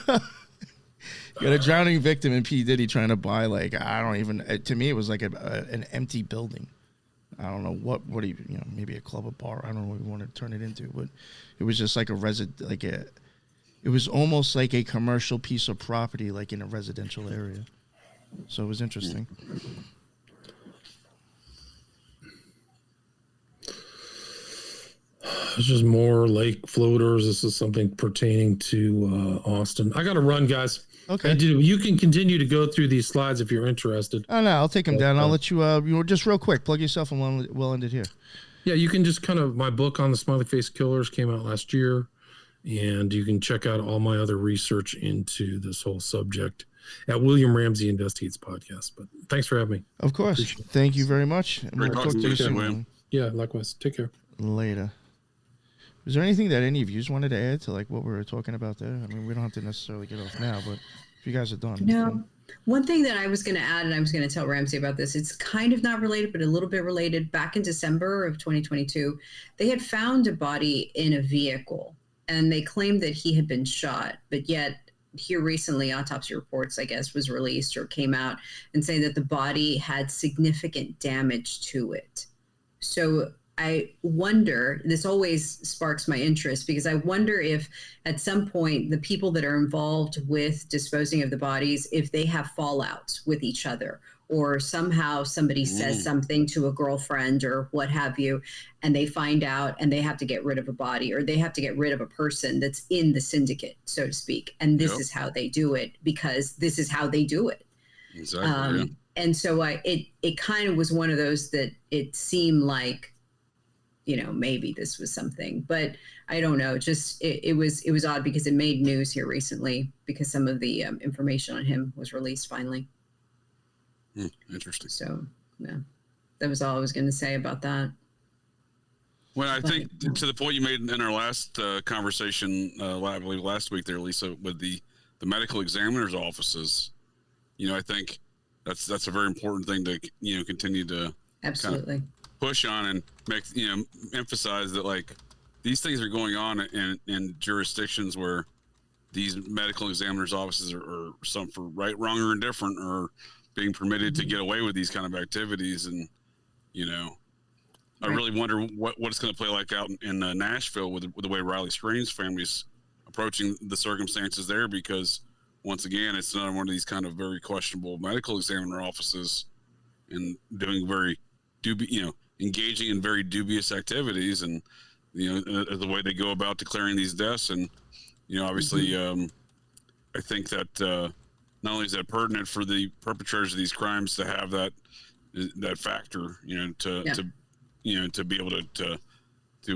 you got a drowning victim in P. Diddy trying to buy, like, to me, it was like an empty building. I don't know what maybe a club or bar. I don't know what we want to turn it into, but it was just like it was almost like a commercial piece of property, like in a residential area. So it was interesting. It's just more lake floaters. This is something pertaining to Austin. I got to run, guys. Okay. You can continue to go through these slides if you're interested. Oh, no, I'll take them down. I'll let you, just real quick, plug yourself and we'll end it here. Yeah, you can just my book on the smiley face killers came out last year, and you can check out all my other research into this whole subject at William Ramsey Investigates podcast. But thanks for having me. Of course. Thank you very much. And we'll talk to you soon. Yeah, likewise. Take care. Later. Is there anything that any of you wanted to add to like what we were talking about there? I mean, we don't have to necessarily get off now, but if you guys are done. No. One thing that I was going to add, and I was going to tell Ramsey about this, it's kind of not related, but a little bit related. Back in December of 2022, they had found a body in a vehicle, and they claimed that he had been shot. But yet, here recently, autopsy reports, I guess, was released or came out and saying that the body had significant damage to it. So I wonder, this always sparks my interest, because I wonder if at some point the people that are involved with disposing of the bodies, if they have fallouts with each other, or somehow somebody says something to a girlfriend or what have you, and they find out and they have to get rid of a body, or they have to get rid of a person that's in the syndicate, so to speak. And this is how they do it, because this is how they do it. Exactly. And so it kind of was one of those that it seemed like, maybe this was something, but I don't know. Just it was odd because it made news here recently because some of the information on him was released finally. Interesting. So yeah, that was all I was going to say about that. Well, I think to the point you made in our last conversation, I believe last week there, Lisa, with the medical examiner's offices, I think that's a very important thing to continue to absolutely kind of push on and make emphasize that like these things are going on in jurisdictions where these medical examiners offices are some for right, wrong, or indifferent are being permitted to get away with these kind of activities. And I really wonder what it's going to play like out in Nashville with the way Riley Strange's family's approaching the circumstances there, because once again it's another one of these kind of very questionable medical examiner offices and doing very engaging in very dubious activities, and the way they go about declaring these deaths. And obviously I think that not only is that pertinent for the perpetrators of these crimes to have that factor to be able to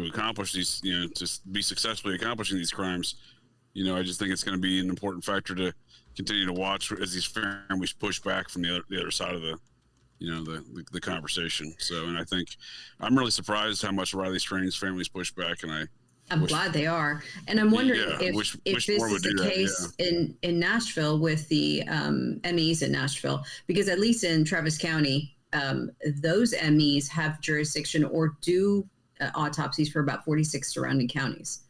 accomplish these to be successfully accomplishing these crimes, I just think it's going to be an important factor to continue to watch as these families push back from the other side of the conversation. So, and I think I'm really surprised how much Riley Strange's family's pushed back, and I'm glad they are. And I'm wondering if this is the case in Nashville with the MEs in Nashville, because at least in Travis County, those MEs have jurisdiction or do autopsies for about 46 surrounding counties.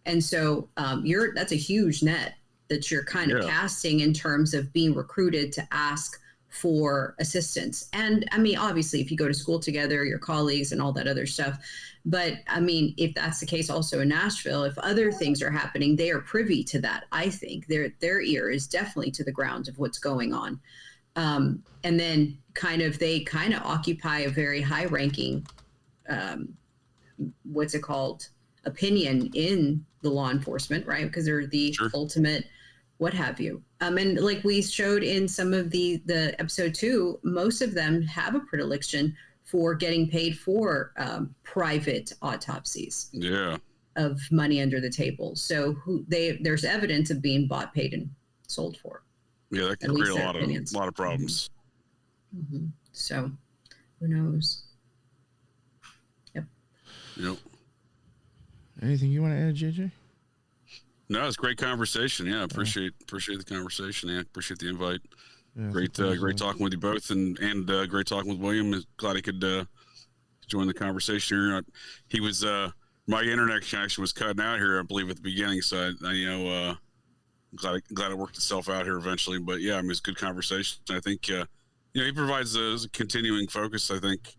And so that's a huge net that you're kind of casting in terms of being recruited to ask for assistance. And I mean, obviously, if you go to school together, your colleagues and all that other stuff. But I mean, if that's the case also in Nashville, if other things are happening, they are privy to that. I think their ear is definitely to the ground of what's going on. And then they occupy a very high ranking, opinion in the law enforcement, right? Because they're the ultimate what have you. And like we showed in some of the episode 2, most of them have a predilection for getting paid for private autopsies. Yeah. Of money under the table. So there's evidence of being bought, paid, and sold for. Yeah, that can create a lot of problems. Mm-hmm. So who knows? Yep. Anything you want to add, JJ? No, it's a great conversation. Yeah, appreciate the conversation. Yeah, appreciate the invite. Yeah, great talking with you both, and great talking with William. Glad he could join the conversation here. He was my internet connection was cutting out here, I believe, at the beginning. So glad it worked itself out here eventually. But yeah, I mean, it's a good conversation. I think he provides a continuing focus. I think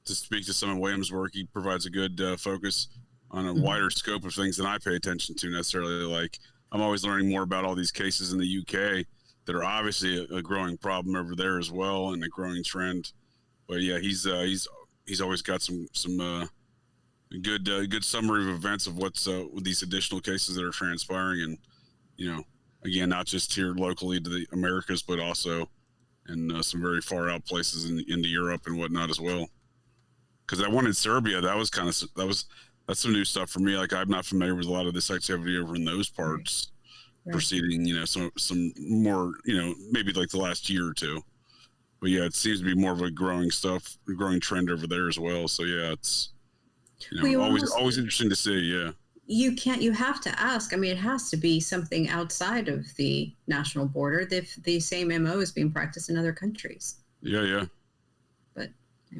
to speak to some of William's work, he provides a good focus on a wider scope of things than I pay attention to necessarily. Like, I'm always learning more about all these cases in the UK that are obviously a growing problem over there as well, and a growing trend. But yeah, he's always got some good summary of events of what's with these additional cases that are transpiring, and again, not just here locally to the Americas, but also in some very far out places into Europe and whatnot as well. Because that one in Serbia, that's some new stuff for me. Like, I'm not familiar with a lot of this activity over in those parts, proceeding, some more, maybe like the last year or two. But yeah, it seems to be more of a growing trend over there as well. So yeah, it's always interesting to see. Yeah. You have to ask. I mean, it has to be something outside of the national border. If the same MO is being practiced in other countries. Yeah. But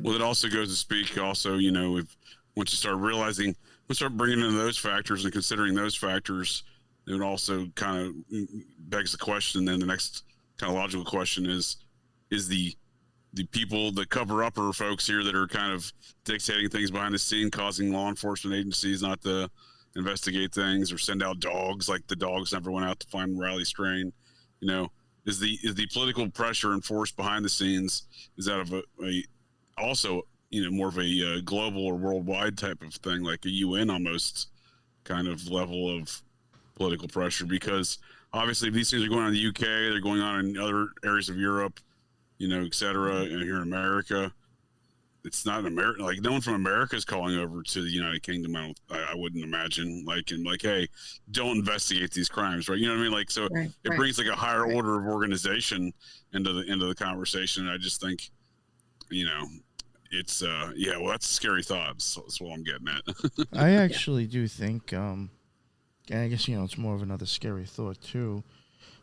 well, it also goes to speak. Also, if once you start realizing, bringing in those factors and considering those factors, it also kind of begs the question. Then the next kind of logical question is the people, the cover-upper folks here that are kind of dictating things behind the scene, causing law enforcement agencies not to investigate things or send out dogs, like the dogs never went out to find Riley Strain. Is the political pressure and force behind the scenes, is that of also more of a global or worldwide type of thing, like a UN almost kind of level of political pressure? Because obviously if these things are going on in the UK, they're going on in other areas of Europe, et cetera, and here in America, it's not America. Like, no one from America is calling over to the United Kingdom. I wouldn't imagine. Hey, don't investigate these crimes, right? You know what I mean? Like, so it brings like a higher order of organization into the conversation. And I just think, it's well, that's a scary thought. That's what I'm getting at. I actually do think, I guess it's more of another scary thought too.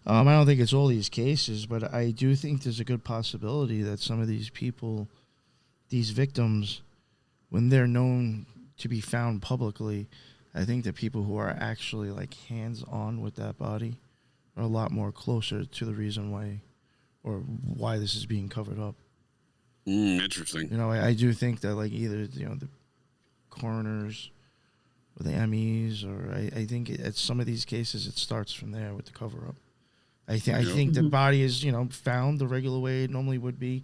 I don't think it's all these cases, but I do think there's a good possibility that some of these people, these victims, when they're known to be found publicly, I think the people who are actually like hands-on with that body are a lot more closer to the reason why this is being covered up. Interesting. I do think that like either the coroners or the MEs, or I think at some of these cases it starts from there with the cover-up. I think the body is found the regular way it normally would be.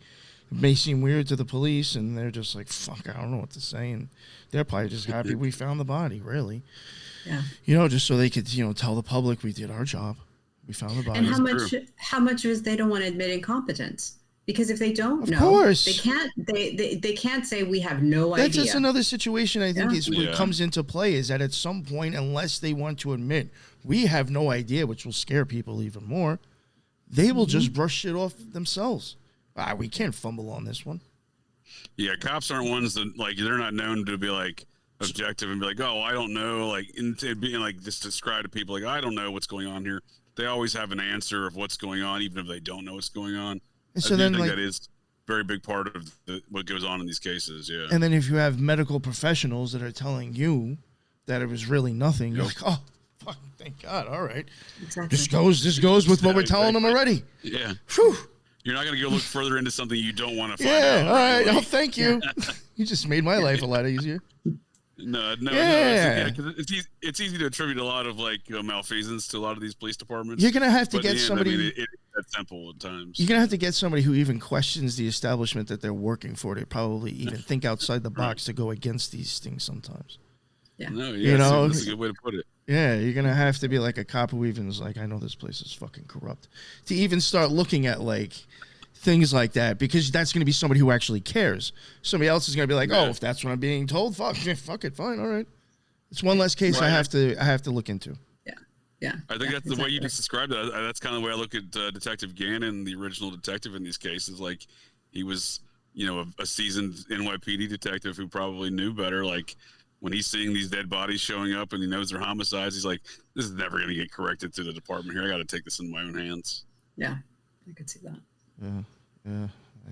It may seem weird to the police, and they're just like, fuck, I don't know what to say. And they're probably just happy we found the body, really. Yeah. Just so they could, tell the public we did our job. We found the body. And how much is they don't want to admit incompetence? Because if they don't know, course. they can't say we have no idea. That's just another situation I think is what comes into play, is that at some point, unless they want to admit we have no idea, which will scare people even more, they will just brush it off themselves. We can't fumble on this one. Yeah, cops aren't ones that, like, they're not known to be like objective and be like, oh, I don't know, like, being like, just describe to people like, I don't know what's going on here. They always have an answer of what's going on, even if they don't know what's going on. And so then, like, that is very big part of what goes on in these cases. Yeah. And then if you have medical professionals that are telling you that it was really nothing, you're like, oh, fuck, thank God. All right. Exactly. This goes with what we're telling them already. Yeah. Whew. You're not going to go look further into something you don't want to find Yeah. out. All right. Oh, thank you. You just made my life a lot easier. No. Yeah. It's easy to attribute a lot of like malfeasance to a lot of these police departments. You're gonna have to But get in the end, somebody. I mean, it's that simple at times. You're gonna have to get somebody who even questions the establishment that they're working for. They probably even think outside the box to go against these things sometimes. Yeah. No, You know, that's a good way to put it. Yeah, you're gonna have to be like a cop who even is like, I know this place is fucking corrupt, to even start looking at like things like that, because that's gonna be somebody who actually cares. Somebody else is gonna be like, oh, if that's what I'm being told, fuck it, fine, all right. It's one less case I have to look into. Yeah. I think that's the way you just described it. That's kind of the way I look at Detective Gannon, the original detective in these cases. Like, he was, a seasoned NYPD detective who probably knew better. Like, when he's seeing these dead bodies showing up and he knows they're homicides, he's like, this is never going to get corrected through the department here. I got to take this in my own hands. Yeah, I could see that. Yeah, I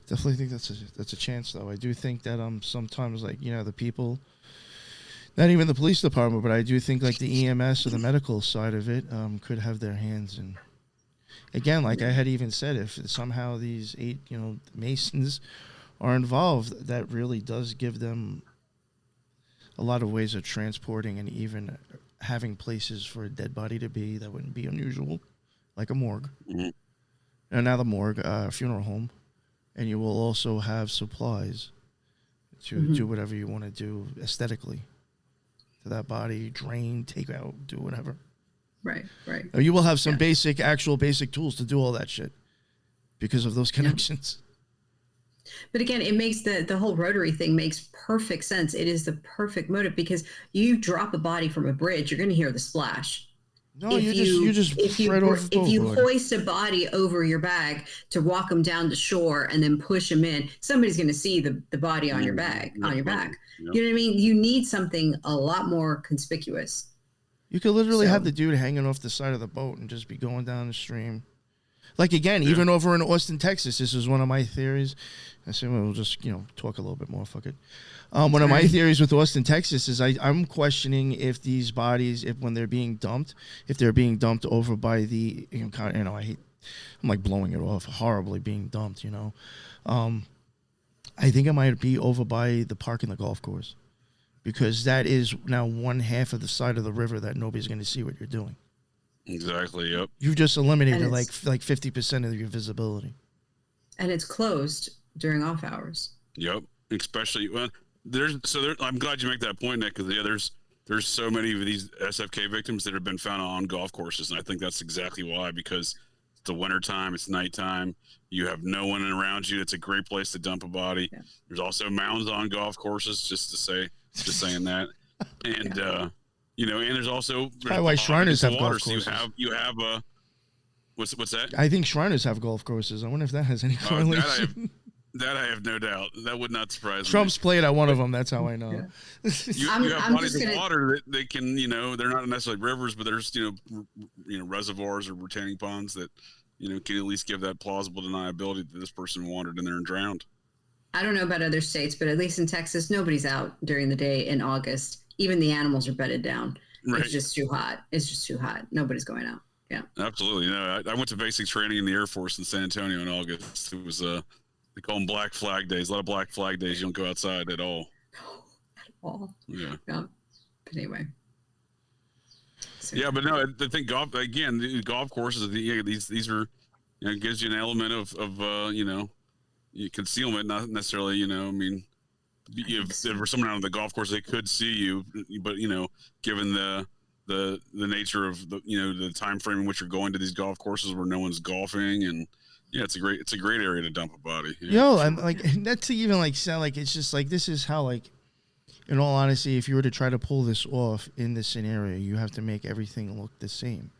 definitely think that's a chance, though. I do think that sometimes, like, the people, not even the police department, but I do think like the EMS or the medical side of it could have their hands in. Again, like I had even said, if somehow these 8 Masons are involved, that really does give them a lot of ways of transporting and even having places for a dead body to be that wouldn't be unusual, like a morgue. Mm-hmm. And now the morgue, funeral home, and you will also have supplies to do whatever you want to do aesthetically to that body, drain, take out, do whatever. Right. You will have some basic tools to do all that shit because of those connections. But again, it makes the whole rotary thing makes perfect sense. It is the perfect motive, because you drop a body from a bridge, you're going to hear the splash. No, if you hoist a body over your back to walk them down to shore and then push them in, somebody's going to see the body on your back. Yep. You know what I mean? You need something a lot more conspicuous. You could literally have the dude hanging off the side of the boat and just be going down the stream. Like, again, even over in Austin, Texas, this is one of my theories. I said, well, we'll just, talk a little bit more. Fuck it. One of my theories with Austin, Texas is I'm questioning if these bodies, when they're being dumped, over by the, I'm like blowing it off horribly being dumped, I think it might be over by the park and the golf course, because that is now one half of the side of the river that nobody's going to see what you're doing. Exactly. Yep. You've just eliminated like 50% of your visibility. And it's closed during off hours. Yep. Especially I'm glad you make that point, Nick, because there's so many of these SFK victims that have been found on golf courses, and I think that's exactly why, because it's the wintertime, it's nighttime, you have no one around you. It's a great place to dump a body. Yeah. There's also mounds on golf courses, just saying that. And and there's also why Shriners have golf courses. So you have what's that? I think Shriners have golf courses. I wonder if that has any correlation. That I have no doubt. That would not surprise me. Trump's played at one of them. That's how I know. Yeah. You have bodies of water that they can, they're not necessarily rivers, but there's, reservoirs or retaining ponds that, can at least give that plausible deniability that this person wandered in there and drowned. I don't know about other states, but at least in Texas, nobody's out during the day in August. Even the animals are bedded down. Right. It's just too hot. Nobody's going out. Yeah. Absolutely. No, I went to basic training in the Air Force in San Antonio in August. It was they call them Black Flag Days. A lot of Black Flag Days. You don't go outside at all. No, at all. Yeah. But anyway. So. Yeah, but no, I think golf courses. These are, it gives you an element of concealment, not necessarily. If there was someone out on the golf course, they could see you, but given the nature of the time frame in which you're going to these golf courses where no one's golfing, and it's a great area to dump a body. I'm like, that's even like sound like it's just like, this is how, like, in all honesty, if you were to try to pull this off in this scenario, you have to make everything look the same.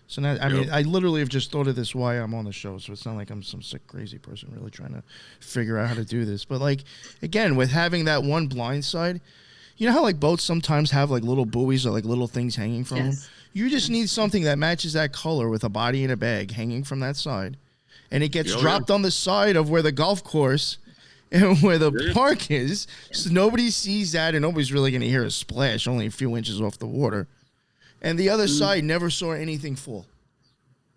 So now, I mean, I literally have just thought of this while I'm on the show, so it's not like I'm some sick, crazy person really trying to figure out how to do this. But, like, again, with having that one blind side, you know how, like, boats sometimes have, like, little buoys or, like, little things hanging from them? You just need something that matches that color with a body in a bag hanging from that side. and it gets dropped on the side of where the golf course and where the park is. So nobody sees that, and nobody's really going to hear a splash, only a few inches off the water. And the other side never saw anything fall.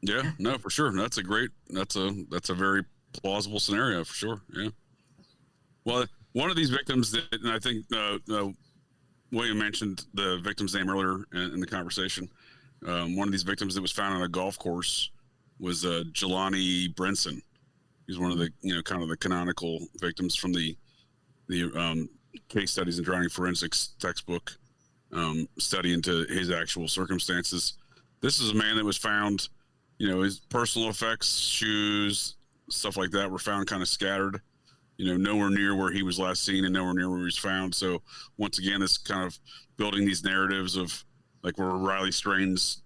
Yeah, no, for sure. That's a very plausible scenario for sure. Yeah. Well, one of these victims that, and I think William mentioned the victim's name earlier in the conversation. One of these victims that was found on a golf course was Jelani Brinson. He's one of the, kind of the canonical victims from the case studies in drowning forensics textbook study into his actual circumstances. This is a man that was found, his personal effects, shoes, stuff like that were found kind of scattered, nowhere near where he was last seen and nowhere near where he was found. So once again, this kind of building these narratives of like where Riley Strain's,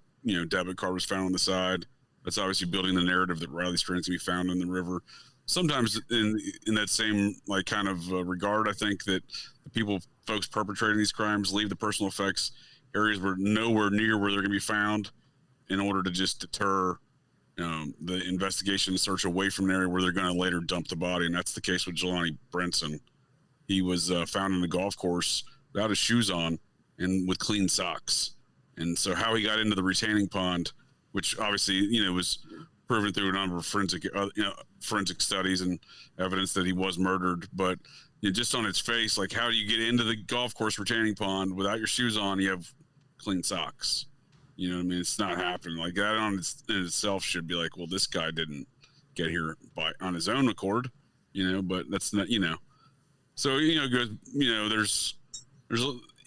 debit card was found on the side. That's obviously building the narrative that Riley Strain's can be found in the river. Sometimes in that same like kind of regard, I think that the folks perpetrating these crimes leave the personal effects areas where nowhere near where they're going to be found in order to just deter the investigation and search away from an area where they're going to later dump the body. And that's the case with Jelani Brinson. He was found in the golf course without his shoes on and with clean socks. And so how he got into the retaining pond, which obviously, was proven through a number of forensic studies and evidence that he was murdered. But just on its face, like, how do you get into the golf course retaining pond without your shoes on? You have clean socks. You know what I mean? It's not happening. Like, that in itself should be like, well, this guy didn't get here on his own accord, but that's not, So, there's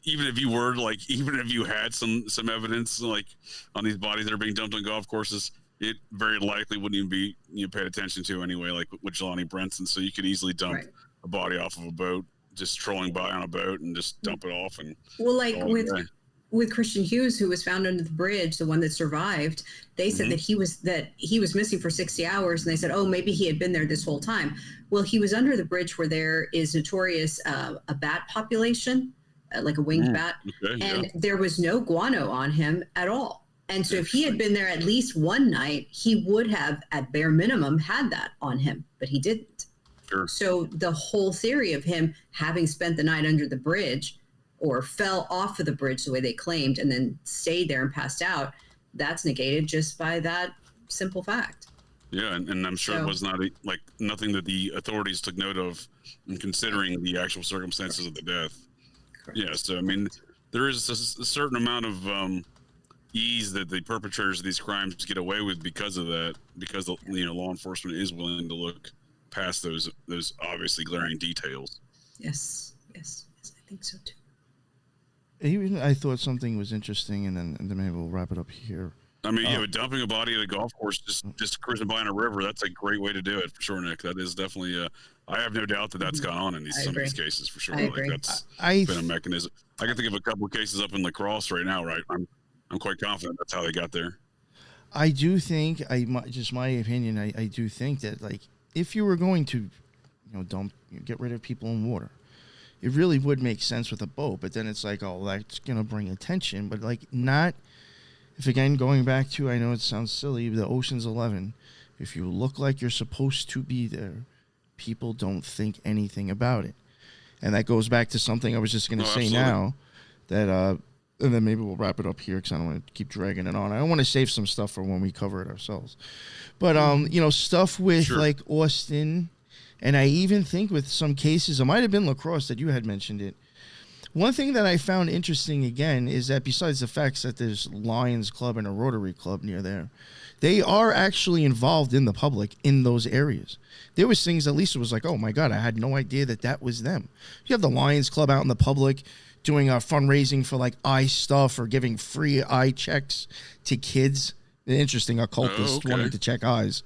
even if you had some evidence like on these bodies that are being dumped on golf courses, it very likely wouldn't even be paid attention to anyway, like with Jelani Brinson. So you could easily dump a body off of a boat, just trolling by on a boat and just dump it off. And with Christian Hughes, who was found under the bridge, the one that survived, they said that he was missing for 60 hours, and they said, oh, maybe he had been there this whole time. Well, he was under the bridge where there is notorious a bat population, like a winged bat, and there was no guano on him at all. And so if he had been there at least one night, he would have, at bare minimum, had that on him, but he didn't. Sure. So the whole theory of him having spent the night under the bridge or fell off of the bridge the way they claimed and then stayed there and passed out, that's negated just by that simple fact. Yeah, and I'm sure it was not nothing that the authorities took note of in considering the actual circumstances of the death. Correct. Yeah, so I mean, there is a certain amount of ease that the perpetrators of these crimes get away with because of that, because law enforcement is willing to look past those obviously glaring details. Yes, I think so too. Even I thought something was interesting, and then maybe we'll wrap it up here. I mean, dumping a body at a golf course, just cruising by in a river, that's a great way to do it for sure, Nick. That is definitely I have no doubt that's gone on in some of these cases for sure. Like that's been a mechanism. I can think of a couple of cases up in La Crosse right now, right? I'm quite confident that's how they got there. I do think, just my opinion, I do think that, like, if you were going to, get rid of people in water, it really would make sense with a boat. But then it's like, oh, that's going to bring attention. But, like, not, if again, going back to, I know it sounds silly, the Ocean's 11, if you look like you're supposed to be there, people don't think anything about it. And that goes back to something I was just going to say now, that, and then maybe we'll wrap it up here because I don't want to keep dragging it on. I want to save some stuff for when we cover it ourselves. But, stuff with like Austin, and I even think with some cases, it might have been La Crosse that you had mentioned it. One thing that I found interesting again is that besides the facts that there's Lions Club and a Rotary Club near there, they are actually involved in the public in those areas. There was things that Lisa was like, oh my God, I had no idea that was them. You have the Lions Club out in the public doing fundraising for like eye stuff or giving free eye checks to kids. Interesting occultists wanting to check eyes,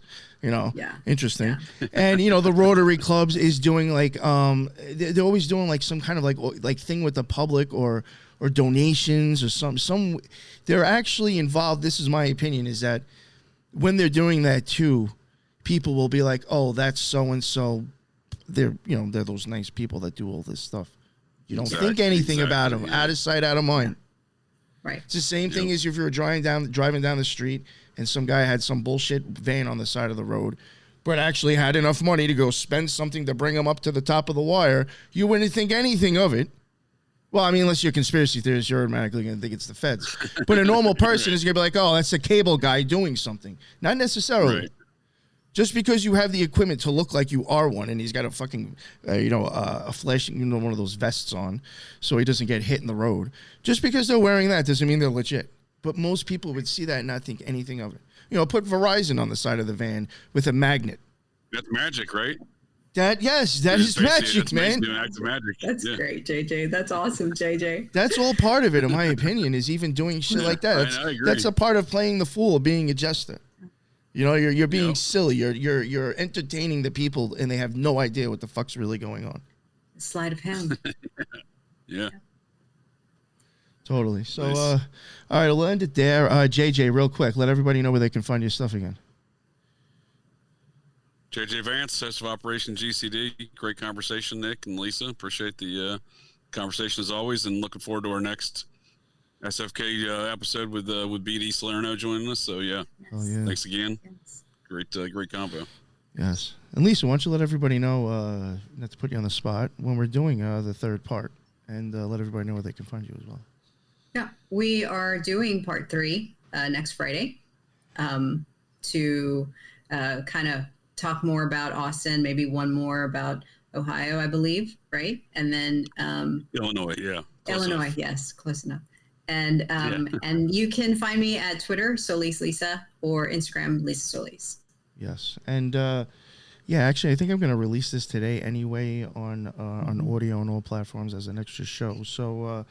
interesting. Yeah. And, the Rotary Clubs is doing like, they're always doing like some kind of like thing with the public or donations or some, they're actually involved. This is my opinion, is that when they're doing that too, people will be like, oh, that's so-and-so. They're those nice people that do all this stuff. You don't think anything about them. Out of sight, out of mind. Right. It's the same thing as if you were driving down the street and some guy had some bullshit van on the side of the road but actually had enough money to go spend something to bring them up to the top of the wire, you wouldn't think anything of it. Well, I mean, unless you're a conspiracy theorist, you're automatically going to think it's the feds. But a normal person is going to be like, oh, that's a cable guy doing something. Not necessarily. Right. Just because you have the equipment to look like you are one, and he's got a fucking, a flashing, one of those vests on, so he doesn't get hit in the road. Just because they're wearing that doesn't mean they're legit. But most people would see that and not think anything of it. Put Verizon on the side of the van with a magnet. That's magic, right? That is magic, man. Magic. That's great, JJ. That's awesome, JJ. That's all part of it, in my opinion, is even doing shit like that. I agree. That's a part of playing the fool, being a jester. You're being silly. You're entertaining the people, and they have no idea what the fuck's really going on. Sleight of hand. Yeah. Totally. So, nice. All right, we'll end it there. JJ, real quick, let everybody know where they can find your stuff again. JJ Vance, host of Operation GCD. Great conversation, Nick and Lisa. Appreciate the conversation as always, and looking forward to our next SFK episode with BD Salerno joining us. So yeah, thanks again. Yes. Great combo. Yes, and Lisa, why don't you let everybody know, not to put you on the spot, when we're doing the third part, and let everybody know where they can find you as well. Yeah, we are doing part 3 next Friday to kind of talk more about Austin, maybe one more about Ohio, I believe, right? And then Illinois, Illinois, yes, close enough. And and you can find me at Twitter, Solis Lisa, or Instagram, Lisa Solis. Yes, and actually, I think I'm going to release this today anyway on audio on all platforms as an extra show. So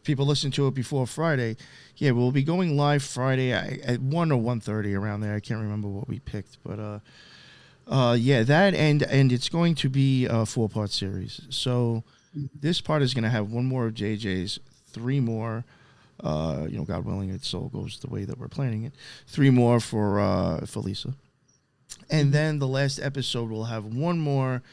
people listen to it before Friday. Yeah, we'll be going live Friday at 1 or 1:30 around there. I can't remember what we picked, but that and it's going to be a 4-part series. So this part is going to have 1 more of JJ's, 3 more. God willing, it so goes the way that we're planning it. 3 more for Lisa. And then the last episode will have 1 more.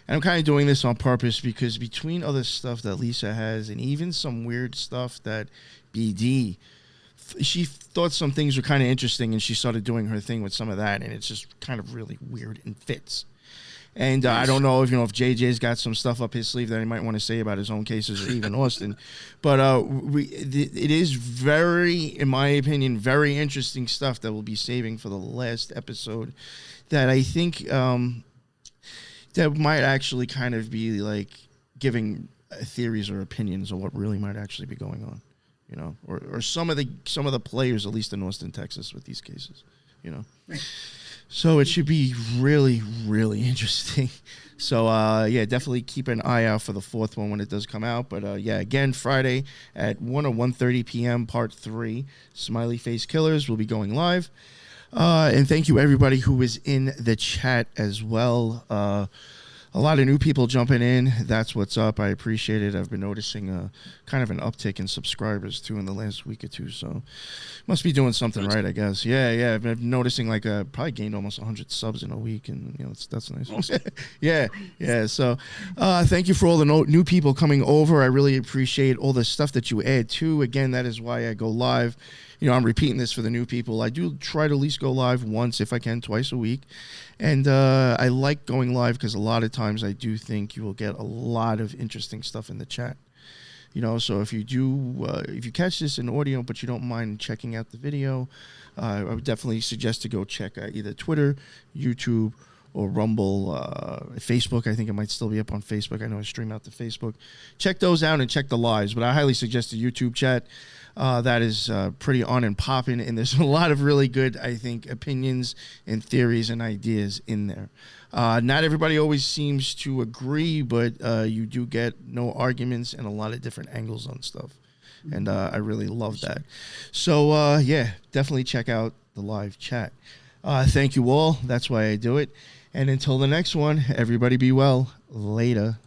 And I'm kind of doing this on purpose because between other stuff that Lisa has and even some weird stuff that BD, she thought some things were kind of interesting and she started doing her thing with some of that. And it's just kind of really weird and fits. And I don't know if JJ's got some stuff up his sleeve that he might want to say about his own cases or even Austin, but it is very, in my opinion, very interesting stuff that we'll be saving for the last episode. That I think that might actually kind of be like giving theories or opinions of what really might actually be going on, or some of the players, at least in Austin, Texas, with these cases, Right. So it should be really, really interesting. So, definitely keep an eye out for the 4th one when it does come out. But, again, Friday at 1 or 1:30 p.m., part 3, Smiley Face Killers will be going live. And thank you, everybody who was in the chat as well. A lot of new people jumping in. That's what's up. I appreciate it. I've been noticing kind of an uptick in subscribers, too, in the last week or two. So must be doing something right, I guess. Yeah. I've been noticing probably gained almost 100 subs in a week. And, that's nice. Awesome. Yeah. So thank you for all the new people coming over. I really appreciate all the stuff that you add, too. Again, that is why I go live. I'm repeating this for the new people. I do try to at least go live once, if I can, twice a week. And I like going live because a lot of times I do think you will get a lot of interesting stuff in the chat. So if you catch this in audio, but you don't mind checking out the video, I would definitely suggest to go check either Twitter, YouTube, or Rumble, Facebook. I think it might still be up on Facebook. I know I stream out to Facebook. Check those out and check the lives. But I highly suggest the YouTube chat. That is pretty on and popping, and there's a lot of really good, I think, opinions and theories and ideas in there. Not everybody always seems to agree, but you do get no arguments and a lot of different angles on stuff, and I really love that. So, definitely check out the live chat. Thank you all. That's why I do it. And until the next one, everybody be well. Later.